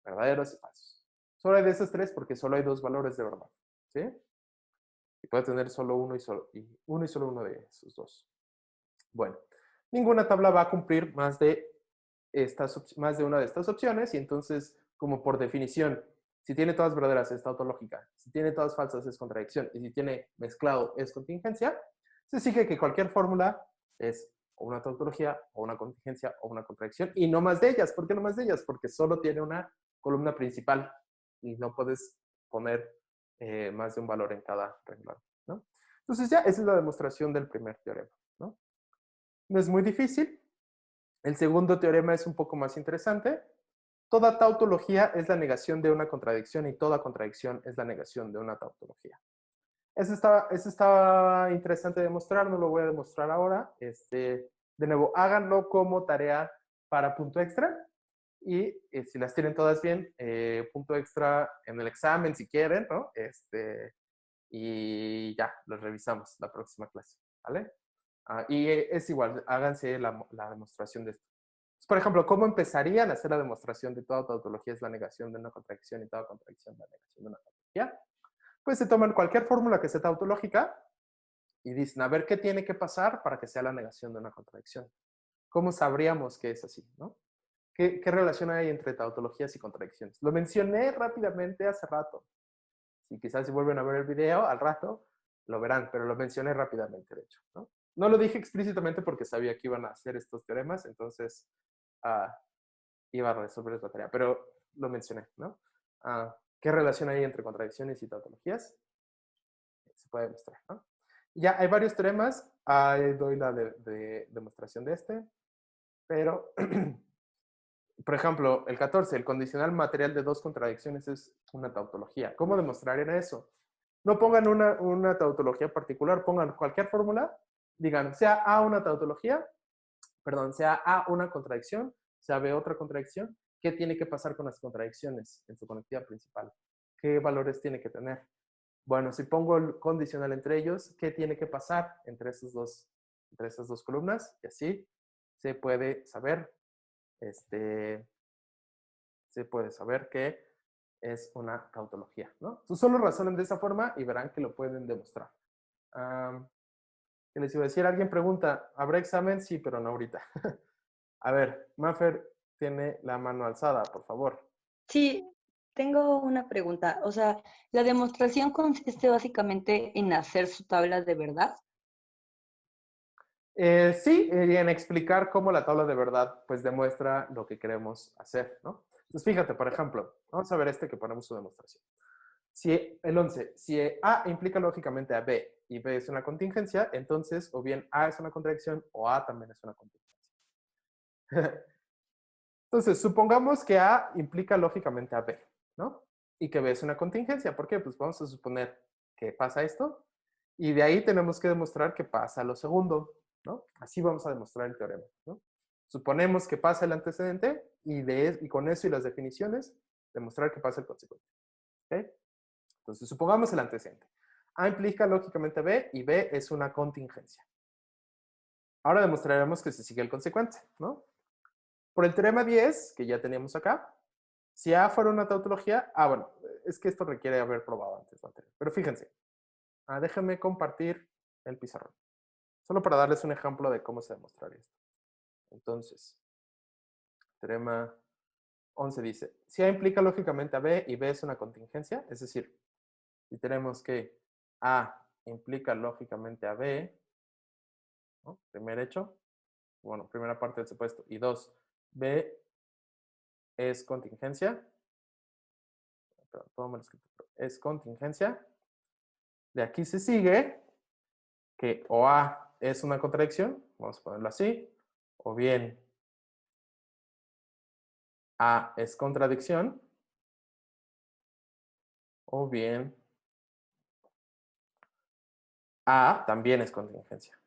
Speaker 1: verdaderos y falsos. Solo hay de esas tres porque solo hay dos valores de verdad, ¿sí? Y puede tener solo uno y solo uno de esos dos. Bueno, ninguna tabla va a cumplir más de una de estas opciones y entonces, como por definición, Si tiene todas verdaderas es tautológica, si tiene todas falsas es contradicción, y si tiene mezclado es contingencia, se sigue que cualquier fórmula es o una tautología, o una contingencia, o una contradicción, y no más de ellas. ¿Por qué no más de ellas? Porque solo tiene una columna principal y no puedes poner más de un valor en cada renglón, ¿no? Entonces ya, esa es la demostración del primer teorema, ¿no? No es muy difícil. El segundo teorema es un poco más interesante. Toda tautología es la negación de una contradicción y toda contradicción es la negación de una tautología. Eso está interesante de demostrar, no lo voy a demostrar ahora. De nuevo, háganlo como tarea para punto extra. Y si las tienen todas bien, punto extra en el examen si quieren, ¿no? Y ya, los revisamos la próxima clase, ¿vale? Y es igual, háganse la demostración de esto. Por ejemplo, ¿cómo empezarían a hacer la demostración de toda tautología es la negación de una contradicción y toda contradicción es la negación de una tautología? Pues se toman cualquier fórmula que sea tautológica y dicen, a ver qué tiene que pasar para que sea la negación de una contradicción. ¿Cómo sabríamos que es así, no? ¿Qué relación hay entre tautologías y contradicciones? Lo mencioné rápidamente hace rato. Si quizás si vuelven a ver el video al rato, lo verán, pero lo mencioné rápidamente, de hecho, ¿no? No lo dije explícitamente porque sabía que iban a hacer estos teoremas, entonces iba a resolver esta tarea, pero lo mencioné, ¿no? ¿Qué relación hay entre contradicciones y tautologías? Se puede demostrar, ¿no? Ya hay varios teoremas, doy la demostración de este, pero, por ejemplo, el 14, el condicional material de dos contradicciones es una tautología. ¿Cómo demostrarían eso? No pongan una tautología particular, pongan cualquier fórmula, digan, sea A una tautología, perdón, sea A una contradicción, sea B otra contradicción, ¿qué tiene que pasar con las contradicciones en su conectividad principal? ¿Qué valores tiene que tener? Bueno, si pongo el condicional entre ellos, ¿qué tiene que pasar entre esas dos columnas? Y así se puede saber, que es una tautología, ¿no? Entonces, solo razonen de esa forma y verán que lo pueden demostrar. ¿Qué les iba a decir? Alguien pregunta, ¿habrá examen? Sí, pero no ahorita. A ver, Maffer tiene la mano alzada, por favor.
Speaker 2: Sí, tengo una pregunta. O sea, ¿la demostración consiste básicamente en hacer su tabla de verdad?
Speaker 1: Sí, y en explicar cómo la tabla de verdad pues demuestra lo que queremos hacer, ¿no? Entonces, fíjate, por ejemplo, vamos a ver que ponemos su demostración. Si el 11, si A implica lógicamente a B y B es una contingencia, entonces o bien A es una contradicción o A también es una contingencia. Entonces, supongamos que A implica lógicamente a B, ¿no? Y que B es una contingencia. ¿Por qué? Pues vamos a suponer que pasa esto y de ahí tenemos que demostrar que pasa lo segundo, ¿no? Así vamos a demostrar el teorema, ¿no? Suponemos que pasa el antecedente y con eso y las definiciones, demostrar que pasa el consecuente. ¿Ok? Entonces, supongamos el antecedente. A implica lógicamente B y B es una contingencia. Ahora demostraremos que se sigue el consecuente, ¿no? Por el teorema 10, que ya teníamos acá, si A fuera una tautología, bueno, es que esto requiere haber probado antes lo anterior. Pero fíjense, déjenme compartir el pizarrón. Solo para darles un ejemplo de cómo se demostraría esto. Entonces, teorema 11 dice, si A implica lógicamente a B y B es una contingencia, es decir, si tenemos que A implica lógicamente a B, ¿no? Primer hecho, bueno, primera parte del supuesto, y 2, B es contingencia, perdón, todo mal escrito, es contingencia, de aquí se sigue que o A es una contradicción, vamos a ponerlo así, o bien A es contradicción, o bien A también es contingencia.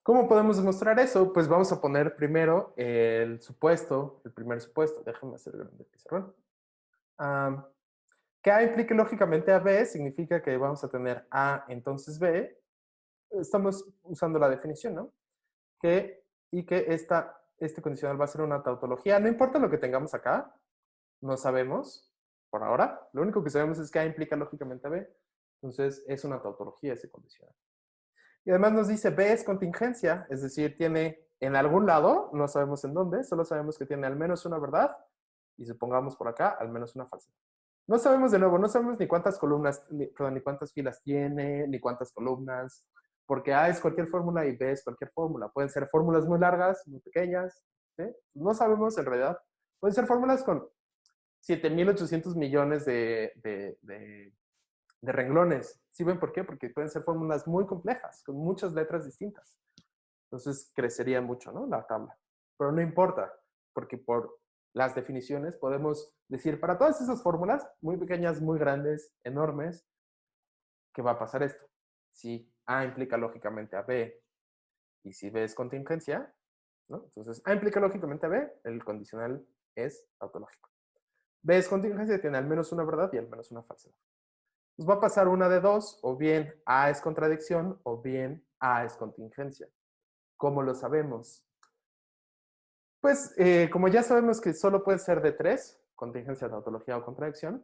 Speaker 1: ¿Cómo podemos demostrar eso? Pues vamos a poner primero el primer supuesto. Déjame hacer grande el pizarrón. Que A implique lógicamente a B significa que vamos a tener A entonces B. Estamos usando la definición, ¿no? Y que este condicional va a ser una tautología. No importa lo que tengamos acá, no sabemos por ahora. Lo único que sabemos es que A implica lógicamente a B. Entonces es una tautología ese condicional. Y además nos dice B es contingencia, es decir, tiene en algún lado, no sabemos en dónde, solo sabemos que tiene al menos una verdad y supongamos por acá al menos una falsedad. No sabemos de nuevo, no sabemos ni cuántas columnas, ni cuántas filas tiene, ni cuántas columnas, porque A es cualquier fórmula y B es cualquier fórmula. Pueden ser fórmulas muy largas, muy pequeñas, ¿sí? No sabemos en realidad. Pueden ser fórmulas con 7.800 millones de renglones. ¿Sí ven por qué? Porque pueden ser fórmulas muy complejas, con muchas letras distintas. Entonces crecería mucho, ¿no? La tabla. Pero no importa, porque por las definiciones podemos decir para todas esas fórmulas, muy pequeñas, muy grandes, enormes, que va a pasar esto. Si A implica lógicamente a B y si B es contingencia, ¿no? Entonces A implica lógicamente a B, el condicional es tautológico. B es contingencia, tiene al menos una verdad y al menos una falsedad. Nos va a pasar una de dos, o bien A es contradicción o bien A es contingencia. ¿Cómo lo sabemos? Pues como ya sabemos que solo puede ser de tres, contingencia, tautología o contradicción,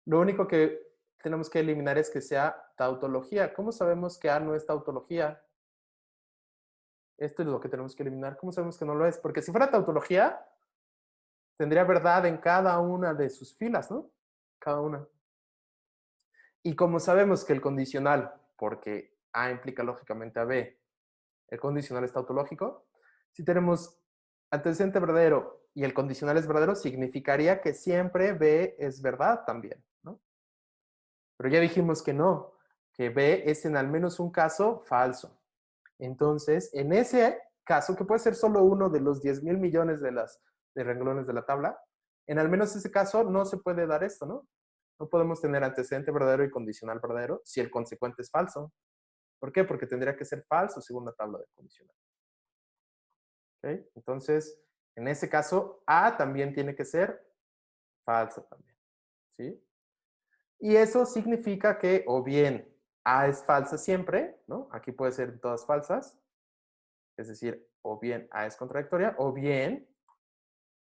Speaker 1: lo único que tenemos que eliminar es que sea tautología. ¿Cómo sabemos que A no es tautología? Esto es lo que tenemos que eliminar. ¿Cómo sabemos que no lo es? Porque si fuera tautología, tendría verdad en cada una de sus filas, ¿no? Cada una. Y como sabemos que el condicional, porque A implica lógicamente a B, el condicional es tautológico, si tenemos antecedente verdadero y el condicional es verdadero, significaría que siempre B es verdad también, ¿no? Pero ya dijimos que no, que B es en al menos un caso falso. Entonces, en ese caso, que puede ser solo uno de los 10.000 millones de renglones de la tabla, en al menos ese caso no se puede dar esto, ¿no? No podemos tener antecedente verdadero y condicional verdadero si el consecuente es falso. ¿Por qué? Porque tendría que ser falso según la tabla de condicional. ¿Okay? Entonces, en ese caso, A también tiene que ser falso también. ¿Sí? Y eso significa que o bien A es falsa siempre, ¿no? Aquí puede ser todas falsas. Es decir, o bien A es contradictoria, o bien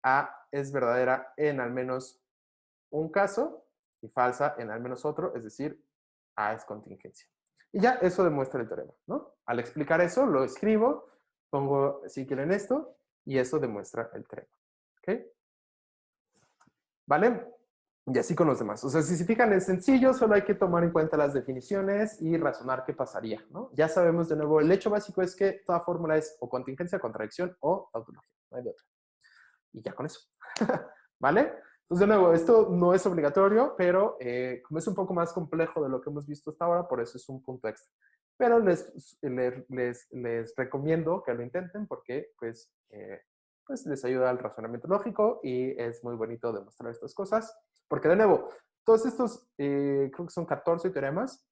Speaker 1: A es verdadera en al menos un caso y falsa en al menos otro, es decir, A es contingencia. Y ya eso demuestra el teorema, ¿no? Al explicar eso, lo escribo, pongo si quieren esto, y eso demuestra el teorema. ¿Ok? ¿Vale? Y así con los demás. O sea, si se fijan, es sencillo, solo hay que tomar en cuenta las definiciones y razonar qué pasaría, ¿no? Ya sabemos de nuevo, el hecho básico es que toda fórmula es o contingencia, contradicción o tautología. No hay de otra. Y ya con eso. ¿Vale? Entonces, de nuevo, esto no es obligatorio, pero como es un poco más complejo de lo que hemos visto hasta ahora, por eso es un punto extra. Pero les recomiendo que lo intenten porque pues les ayuda al razonamiento lógico y es muy bonito demostrar estas cosas. Porque, de nuevo, todos estos, creo que son 14 teoremas,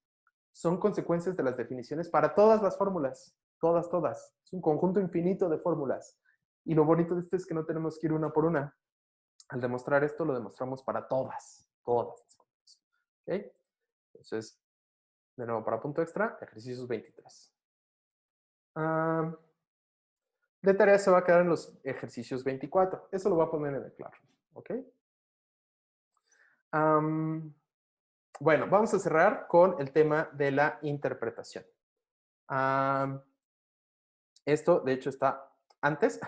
Speaker 1: son consecuencias de las definiciones para todas las fórmulas. Todas, todas. Es un conjunto infinito de fórmulas. Y lo bonito de esto es que no tenemos que ir una por una. Al demostrar esto, lo demostramos para todas. Todas las fórmulas. ¿Ok? Entonces, de nuevo, para punto extra, ejercicios 23. De tarea se va a quedar en los ejercicios 24. Eso lo voy a poner en el claro. ¿Ok? Bueno, vamos a cerrar con el tema de la interpretación. Esto, de hecho, está antes.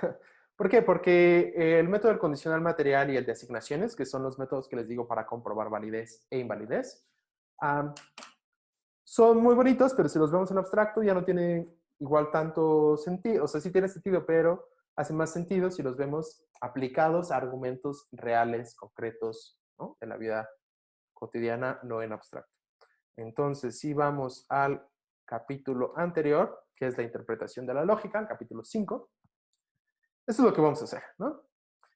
Speaker 1: ¿Por qué? Porque el método del condicional material y el de asignaciones, que son los métodos que les digo para comprobar validez e invalidez, son muy bonitos, pero si los vemos en abstracto ya no tienen igual tanto sentido. O sea, sí tiene sentido, pero hace más sentido si los vemos aplicados a argumentos reales, concretos, ¿no? En la vida cotidiana, no en abstracto. Entonces, si vamos al capítulo anterior, que es la interpretación de la lógica, el capítulo 5, eso es lo que vamos a hacer, ¿no?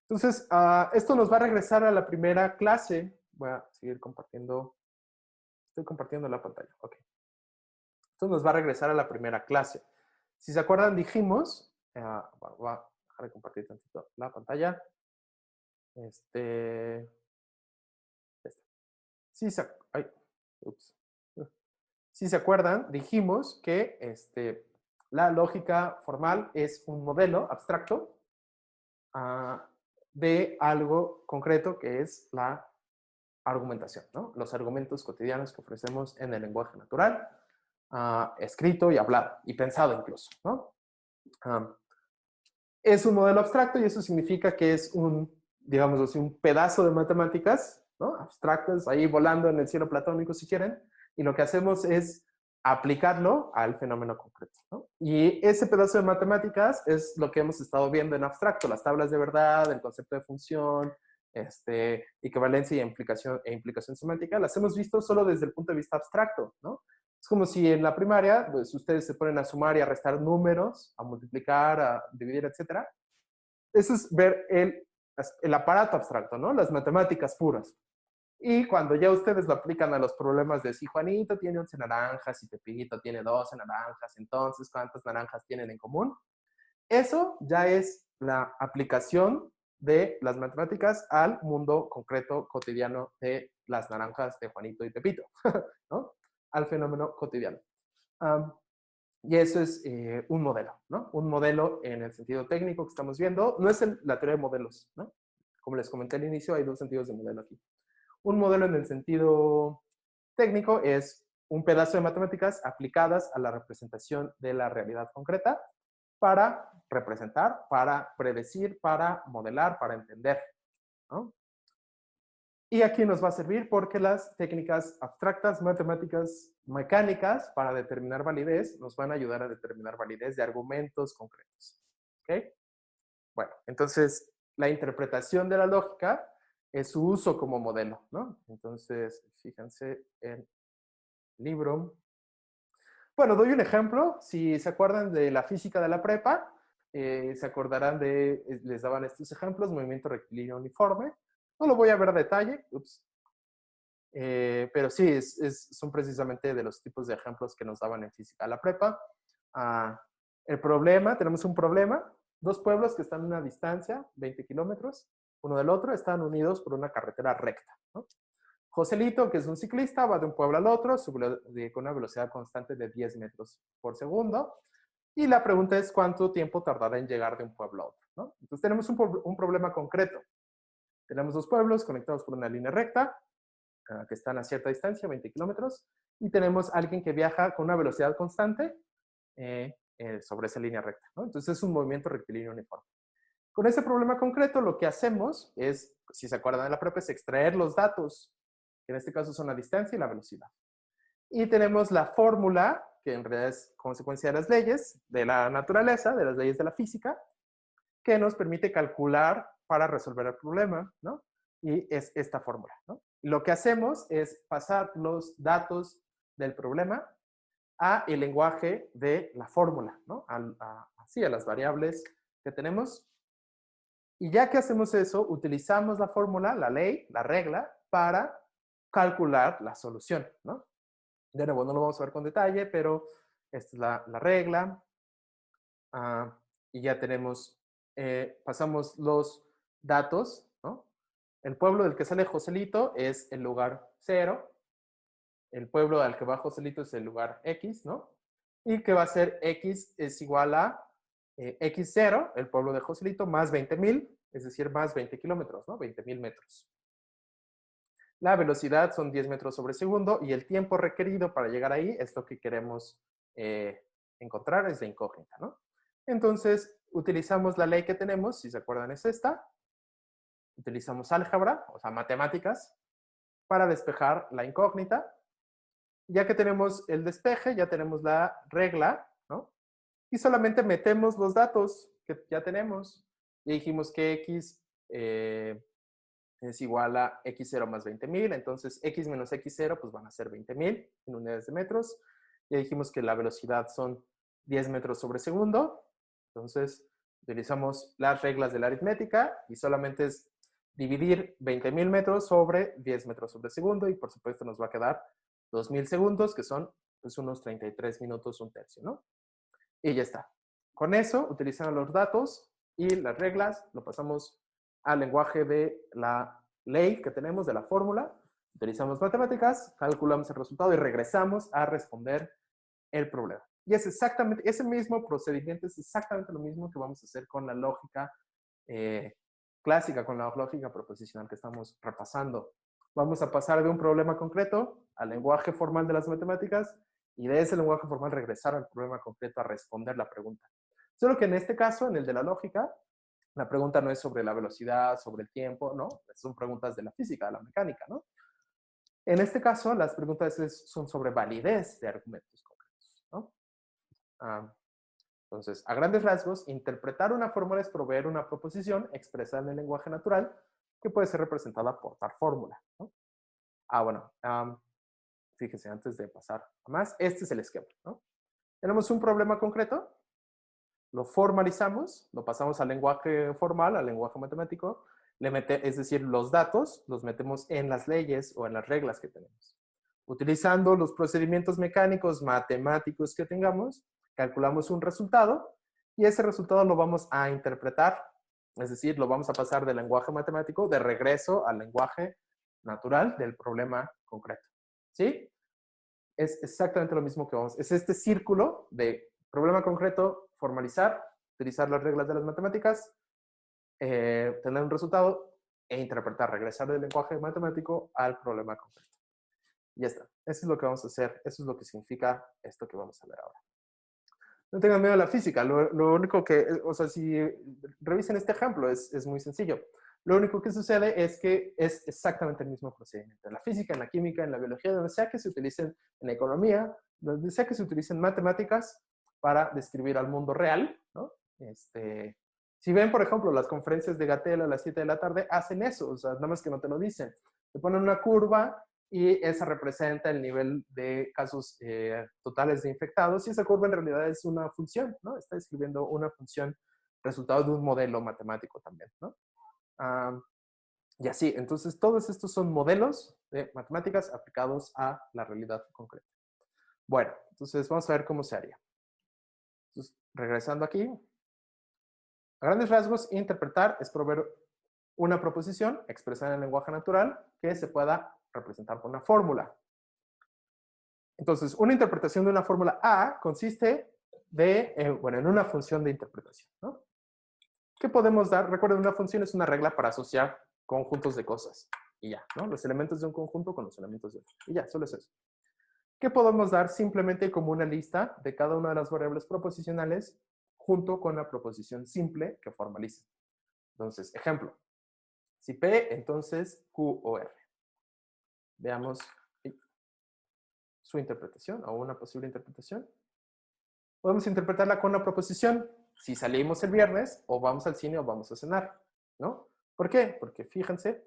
Speaker 1: Entonces, esto nos va a regresar a la primera clase. Voy a seguir compartiendo. Estoy compartiendo la pantalla. Ok. Esto nos va a regresar a la primera clase. Si se acuerdan, dijimos, voy a dejar de compartir tantito la pantalla. Si se acuerdan, dijimos que la lógica formal es un modelo abstracto de algo concreto que es la argumentación, ¿no? Los argumentos cotidianos que ofrecemos en el lenguaje natural, escrito y hablado, y pensado incluso, ¿no? Es un modelo abstracto y eso significa que es un, digamos así, un pedazo de matemáticas, ¿no? Abstractas, ahí volando en el cielo platónico si quieren, y lo que hacemos es aplicarlo al fenómeno concreto, ¿no? Y ese pedazo de matemáticas es lo que hemos estado viendo en abstracto, las tablas de verdad, el concepto de función, equivalencia e implicación semántica, las hemos visto solo desde el punto de vista abstracto, ¿no? Es como si en la primaria, pues ustedes se ponen a sumar y a restar números, a multiplicar, a dividir, etcétera. Eso es ver el aparato abstracto, ¿no? Las matemáticas puras. Y cuando ya ustedes lo aplican a los problemas de si Juanito tiene 11 naranjas y Pepito tiene 12 naranjas, entonces, ¿cuántas naranjas tienen en común? Eso ya es la aplicación de las matemáticas al mundo concreto cotidiano de las naranjas de Juanito y Pepito, ¿no? Al fenómeno cotidiano. Y eso es un modelo, ¿no? Un modelo en el sentido técnico que estamos viendo. No es la teoría de modelos, ¿no? Como les comenté al inicio, hay dos sentidos de modelo aquí. Un modelo en el sentido técnico es un pedazo de matemáticas aplicadas a la representación de la realidad concreta para representar, para predecir, para modelar, para entender, ¿no? Y aquí nos va a servir porque las técnicas abstractas, matemáticas, mecánicas para determinar validez nos van a ayudar a determinar validez de argumentos concretos. ¿Ok? Bueno, entonces la interpretación de la lógica es su uso como modelo, ¿no? Entonces, fíjense en el libro. Bueno, doy un ejemplo. Si se acuerdan de la física de la prepa, se acordarán les daban estos ejemplos, movimiento rectilíneo uniforme. No lo voy a ver a detalle, pero sí, son precisamente de los tipos de ejemplos que nos daban en física de la prepa. El problema, tenemos un problema, dos pueblos que están a una distancia, 20 kilómetros, uno del otro, están unidos por una carretera recta, ¿no? Joselito, que es un ciclista, va de un pueblo al otro con una velocidad constante de 10 metros por segundo. Y la pregunta es cuánto tiempo tardará en llegar de un pueblo a otro, ¿no? Entonces tenemos un problema concreto. Tenemos dos pueblos conectados por una línea recta, que están a cierta distancia, 20 kilómetros, y tenemos alguien que viaja con una velocidad constante sobre esa línea recta, ¿no? Entonces es un movimiento rectilíneo uniforme. Con ese problema concreto, lo que hacemos es, si se acuerdan de la prepa, es extraer los datos, que en este caso son la distancia y la velocidad. Y tenemos la fórmula, que en realidad es consecuencia de las leyes de la naturaleza, de las leyes de la física, que nos permite calcular para resolver el problema, ¿no? Y es esta fórmula, ¿no? Lo que hacemos es pasar los datos del problema a el lenguaje de la fórmula, ¿no? Así, a las variables que tenemos. Y ya que hacemos eso, utilizamos la fórmula, la ley, la regla, para calcular la solución, ¿no? De nuevo, no lo vamos a ver con detalle, pero esta es la regla. Y ya tenemos, pasamos los datos, ¿no? El pueblo del que sale Joselito es el lugar 0. El pueblo al que va Joselito es el lugar X, ¿no? Y que va a ser X es igual a X0, el pueblo de Joselito, más 20,000, es decir, más 20 kilómetros, ¿no? 20,000 metros. La velocidad son 10 metros sobre segundo y el tiempo requerido para llegar ahí es lo que queremos encontrar, es la incógnita, ¿no? Entonces, utilizamos la ley que tenemos, si se acuerdan es esta. Utilizamos álgebra, o sea, matemáticas, para despejar la incógnita. Ya que tenemos el despeje, ya tenemos la regla, ¿no? Y solamente metemos los datos que ya tenemos. Ya dijimos que X es igual a X0 más 20,000, entonces X menos X0 pues van a ser 20,000 en unidades de metros. Ya dijimos que la velocidad son 10 metros sobre segundo, entonces utilizamos las reglas de la aritmética y solamente es dividir 20,000 metros sobre 10 metros sobre segundo y por supuesto nos va a quedar 2,000 segundos, que son pues, unos 33 minutos, un tercio, ¿no? Y ya está. Con eso, utilizando los datos y las reglas, lo pasamos al lenguaje de la ley que tenemos, de la fórmula. Utilizamos matemáticas, calculamos el resultado y regresamos a responder el problema. Y es exactamente, ese mismo procedimiento es exactamente lo mismo que vamos a hacer con la lógica clásica, con la lógica proposicional que estamos repasando. Vamos a pasar de un problema concreto al lenguaje formal de las matemáticas y de ese lenguaje formal regresar al problema concreto a responder la pregunta. Solo que en este caso, en el de la lógica, la pregunta no es sobre la velocidad, sobre el tiempo, ¿no? Son preguntas de la física, de la mecánica, ¿no? En este caso, las preguntas son sobre validez de argumentos concretos, ¿no? Entonces, a grandes rasgos, interpretar una fórmula es proveer una proposición expresada en el lenguaje natural que puede ser representada por tal fórmula, ¿no? Bueno, fíjense, antes de pasar a más, este es el esquema, ¿no? Tenemos un problema concreto, lo formalizamos, lo pasamos al lenguaje formal, al lenguaje matemático, es decir, los datos los metemos en las leyes o en las reglas que tenemos. Utilizando los procedimientos mecánicos, matemáticos que tengamos, calculamos un resultado y ese resultado lo vamos a interpretar, es decir, lo vamos a pasar del lenguaje matemático de regreso al lenguaje natural del problema concreto. ¿Sí? Es exactamente lo mismo que es este círculo de problema concreto, formalizar, utilizar las reglas de las matemáticas, tener un resultado e interpretar, regresar del lenguaje matemático al problema concreto. Y ya está. Eso es lo que vamos a hacer. Eso es lo que significa esto que vamos a ver ahora. No tengan miedo a la física. Lo único que, o sea, si revisen este ejemplo, es muy sencillo. Lo único que sucede es que es exactamente el mismo procedimiento. En la física, en la química, en la biología, donde sea que se utilicen, en la economía, donde sea que se utilicen matemáticas para describir al mundo real, ¿no? Si ven, por ejemplo, las conferencias de Gatell a las 7 de la tarde, hacen eso, o sea, nada más que no te lo dicen. Te ponen una curva y esa representa el nivel de casos totales de infectados y esa curva en realidad es una función, ¿no? Está describiendo una función resultado de un modelo matemático también, ¿no? Y así, entonces todos estos son modelos de matemáticas aplicados a la realidad concreta. Bueno, entonces vamos a ver cómo se haría. Entonces, regresando aquí, a grandes rasgos, interpretar es proveer una proposición expresada en el lenguaje natural que se pueda representar por una fórmula. Entonces, una interpretación de una fórmula A consiste en una función de interpretación, ¿no? ¿Qué podemos dar? Recuerden, una función es una regla para asociar conjuntos de cosas. Y ya, ¿no? Los elementos de un conjunto con los elementos de otro. Y ya, solo es eso. ¿Qué podemos dar? Simplemente como una lista de cada una de las variables proposicionales junto con la proposición simple que formaliza. Entonces, ejemplo. Si P, entonces Q o R. Veamos su interpretación o una posible interpretación. Podemos interpretarla con una proposición. Si salimos el viernes, o vamos al cine o vamos a cenar, ¿no? ¿Por qué? Porque fíjense,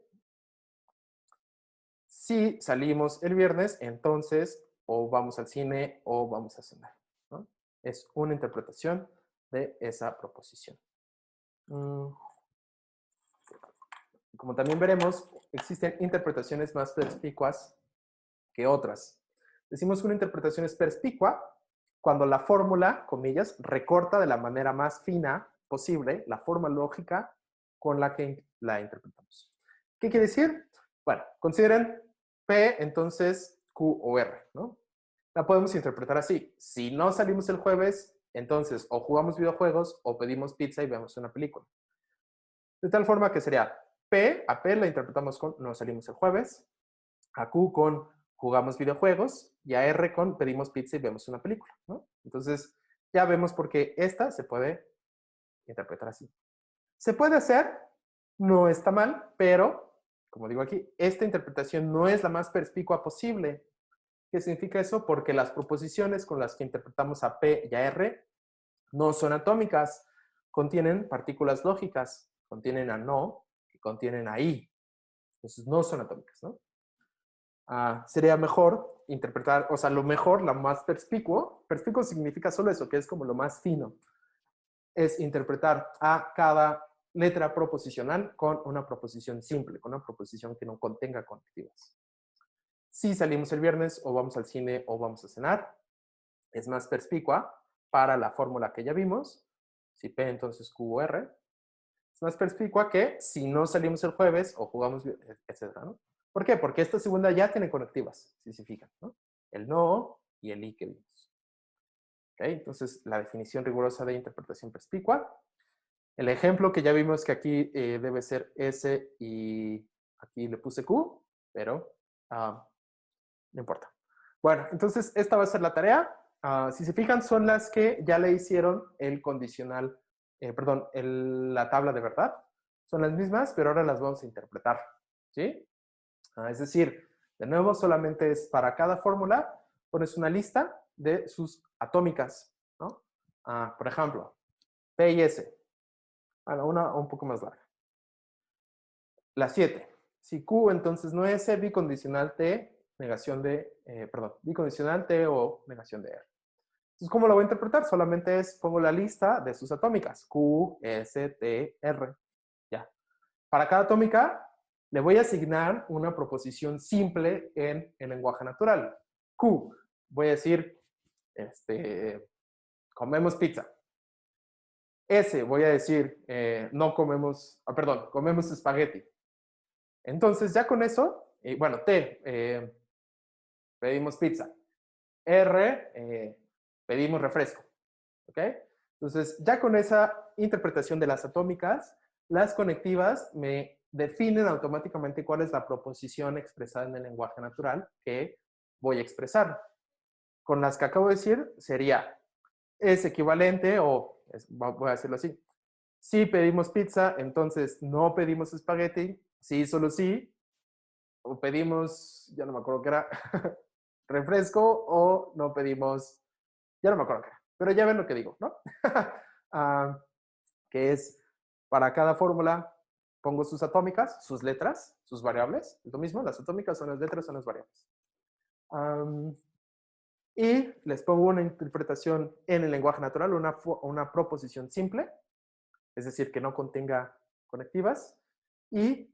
Speaker 1: si salimos el viernes, entonces o vamos al cine o vamos a cenar, ¿no? Es una interpretación de esa proposición. Como también veremos, existen interpretaciones más perspicuas que otras. Decimos que una interpretación es perspicua cuando la fórmula, comillas, recorta de la manera más fina posible la forma lógica con la que la interpretamos. ¿Qué quiere decir? Bueno, consideren P, entonces Q o R, ¿no? La podemos interpretar así. Si no salimos el jueves, entonces o jugamos videojuegos o pedimos pizza y vemos una película. De tal forma que sería a P la interpretamos con no salimos el jueves, a Q con jugamos videojuegos y a R con pedimos pizza y vemos una película, ¿no? Entonces, ya vemos por qué esta se puede interpretar así. Se puede hacer, no está mal, pero, como digo aquí, esta interpretación no es la más perspicua posible. ¿Qué significa eso? Porque las proposiciones con las que interpretamos a P y a R no son atómicas, contienen partículas lógicas, contienen a no y contienen a i. Entonces, no son atómicas, ¿no? Sería mejor interpretar, o sea, lo mejor, la más perspicuo significa solo eso, que es como lo más fino, es interpretar a cada letra proposicional con una proposición simple, con una proposición que no contenga conectivas. Si salimos el viernes o vamos al cine o vamos a cenar, es más perspicua para la fórmula que ya vimos, si P entonces Q o R, es más perspicua que si no salimos el jueves o jugamos, etcétera, ¿no? ¿Por qué? Porque esta segunda ya tiene conectivas, si se fijan, ¿no? El no y el i que vimos. ¿Okay? Entonces, la definición rigurosa de interpretación perspicua. El ejemplo que ya vimos que aquí debe ser S y aquí le puse Q, pero no importa. Bueno, entonces esta va a ser la tarea. Si se fijan, son las que ya le hicieron el condicional, perdón, la tabla de verdad. Son las mismas, pero ahora las vamos a interpretar, ¿sí? Es decir, de nuevo, solamente es para cada fórmula, pones una lista de sus atómicas, ¿no? Por ejemplo, P y S. Bueno, una un poco más larga. La 7. Si Q entonces no es S, bicondicional T, negación de, bicondicional T o negación de R. Entonces, ¿cómo lo voy a interpretar? Solamente pongo la lista de sus atómicas. Q, S, T, R. Ya. Para cada atómica, le voy a asignar una proposición simple en el lenguaje natural. Q, voy a decir, comemos pizza. S, voy a decir, no comemos, comemos espagueti. Entonces, ya con eso, bueno, T, pedimos pizza. R, pedimos refresco. ¿Ok? Entonces, ya con esa interpretación de las atómicas, las conectivas me definen automáticamente cuál es la proposición expresada en el lenguaje natural que voy a expresar. Con las que acabo de decir, sería, es equivalente, voy a decirlo así, si pedimos pizza, entonces no pedimos espagueti, sí, solo sí, o pedimos, ya no me acuerdo qué era, refresco, o no pedimos, ya no me acuerdo qué era, pero ya ven lo que digo, ¿no? Que es, para cada fórmula, pongo sus atómicas, sus letras, sus variables, es lo mismo, las atómicas son las letras, son las variables. Y les pongo una interpretación en el lenguaje natural, una proposición simple, es decir, que no contenga conectivas, y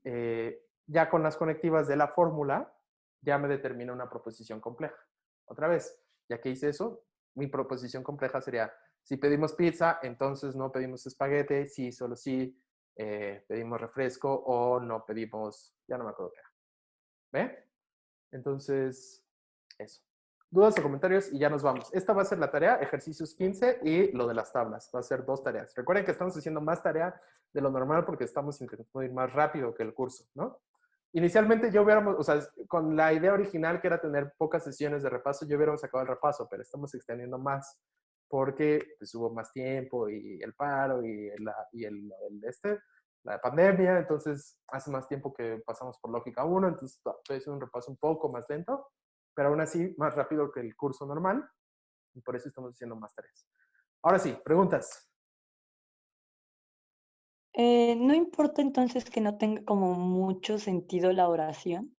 Speaker 1: ya con las conectivas de la fórmula, ya me determina una proposición compleja. Otra vez, ya que hice eso, mi proposición compleja sería, si pedimos pizza, entonces no pedimos espagueti, sí, solo sí, pedimos refresco o no pedimos, ya no me acuerdo qué era. ¿Ve? Entonces, eso. Dudas o comentarios y ya nos vamos. Esta va a ser la tarea, ejercicios 15 y lo de las tablas. Va a ser 2 tareas. Recuerden que estamos haciendo más tarea de lo normal porque estamos intentando ir más rápido que el curso, ¿no? Inicialmente yo hubiéramos, o sea, con la idea original que era tener pocas sesiones de repaso, yo hubiéramos sacado el repaso, pero estamos extendiendo más porque pues, hubo más tiempo y el paro y la pandemia, entonces hace más tiempo que pasamos por lógica 1, entonces estoy haciendo un repaso un poco más lento, pero aún así más rápido que el curso normal, y por eso estamos haciendo más tareas. Ahora sí, preguntas.
Speaker 2: ¿No importa entonces que no tenga como mucho sentido la oración?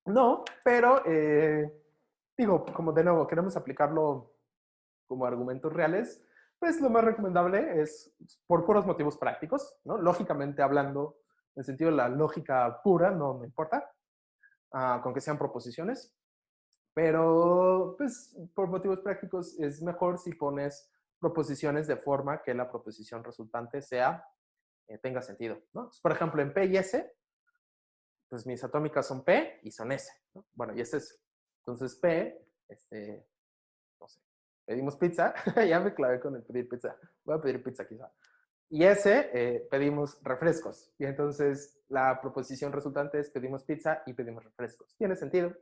Speaker 1: No, pero digo, como de nuevo, queremos aplicarlo como argumentos reales, pues lo más recomendable es por puros motivos prácticos, ¿no? Lógicamente hablando, en el sentido de la lógica pura, no me importa, con que sean proposiciones, pero pues por motivos prácticos es mejor si pones proposiciones de forma que la proposición resultante tenga sentido, ¿no? Entonces, por ejemplo, en P y S, pues mis atómicas son P y son S, ¿no? Bueno, y es S. Entonces P, no sé, pedimos pizza, ya me clavé con el pedir pizza, voy a pedir pizza quizá. Y S, pedimos refrescos. Y entonces la proposición resultante es pedimos pizza y pedimos refrescos. Tiene sentido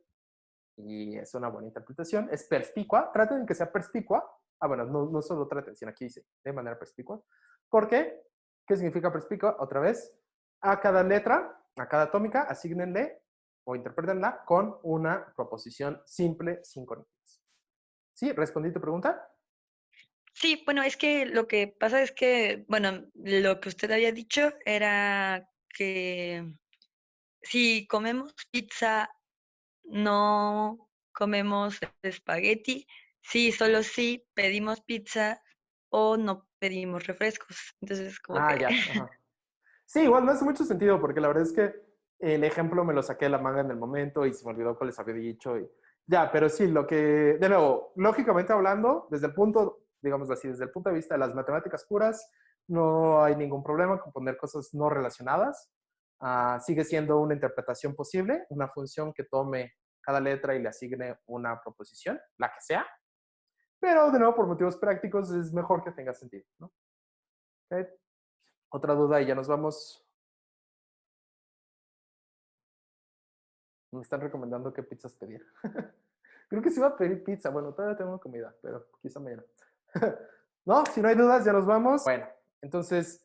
Speaker 1: y es una buena interpretación. Es perspicua, traten de que sea perspicua. Bueno, no solo traten, sino aquí dice de manera perspicua. ¿Por qué? ¿Qué significa perspicua? Otra vez, a cada letra, a cada atómica, asígnenle o interpretenla con una proposición simple sin conectivas. ¿Sí? ¿Respondí tu pregunta?
Speaker 2: Sí, bueno, es que lo que pasa es que, bueno, lo que usted había dicho era que si comemos pizza, no comemos espagueti, sí, solo sí pedimos pizza o no pedimos refrescos. Entonces, como que...
Speaker 1: Ya. Ajá. Sí, igual no hace mucho sentido porque la verdad es que el ejemplo me lo saqué de la manga en el momento y se me olvidó cuál les había dicho. Ya, pero sí, de nuevo, lógicamente hablando, desde el punto, digamos así, desde el punto de vista de las matemáticas puras, no hay ningún problema con poner cosas no relacionadas. Sigue siendo una interpretación posible, una función que tome cada letra y le asigne una proposición, la que sea. Pero de nuevo, por motivos prácticos, es mejor que tenga sentido, ¿no? ¿Okay? Otra duda y ya nos vamos. Me están recomendando qué pizzas pedir. Creo que sí iba a pedir pizza. Bueno, todavía tengo comida, pero quizá mañana. No, si no hay dudas, ya nos vamos. Bueno, entonces,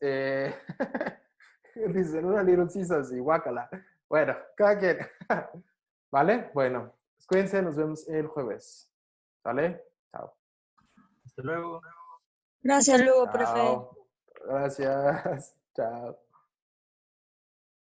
Speaker 1: dicen una Little Caesars y guácala. Bueno, cada quien. ¿Vale? Bueno, pues cuídense, nos vemos el jueves. ¿Vale? Chao.
Speaker 3: Hasta luego.
Speaker 2: Gracias, luego, profe.
Speaker 1: Chao. Gracias. Chao.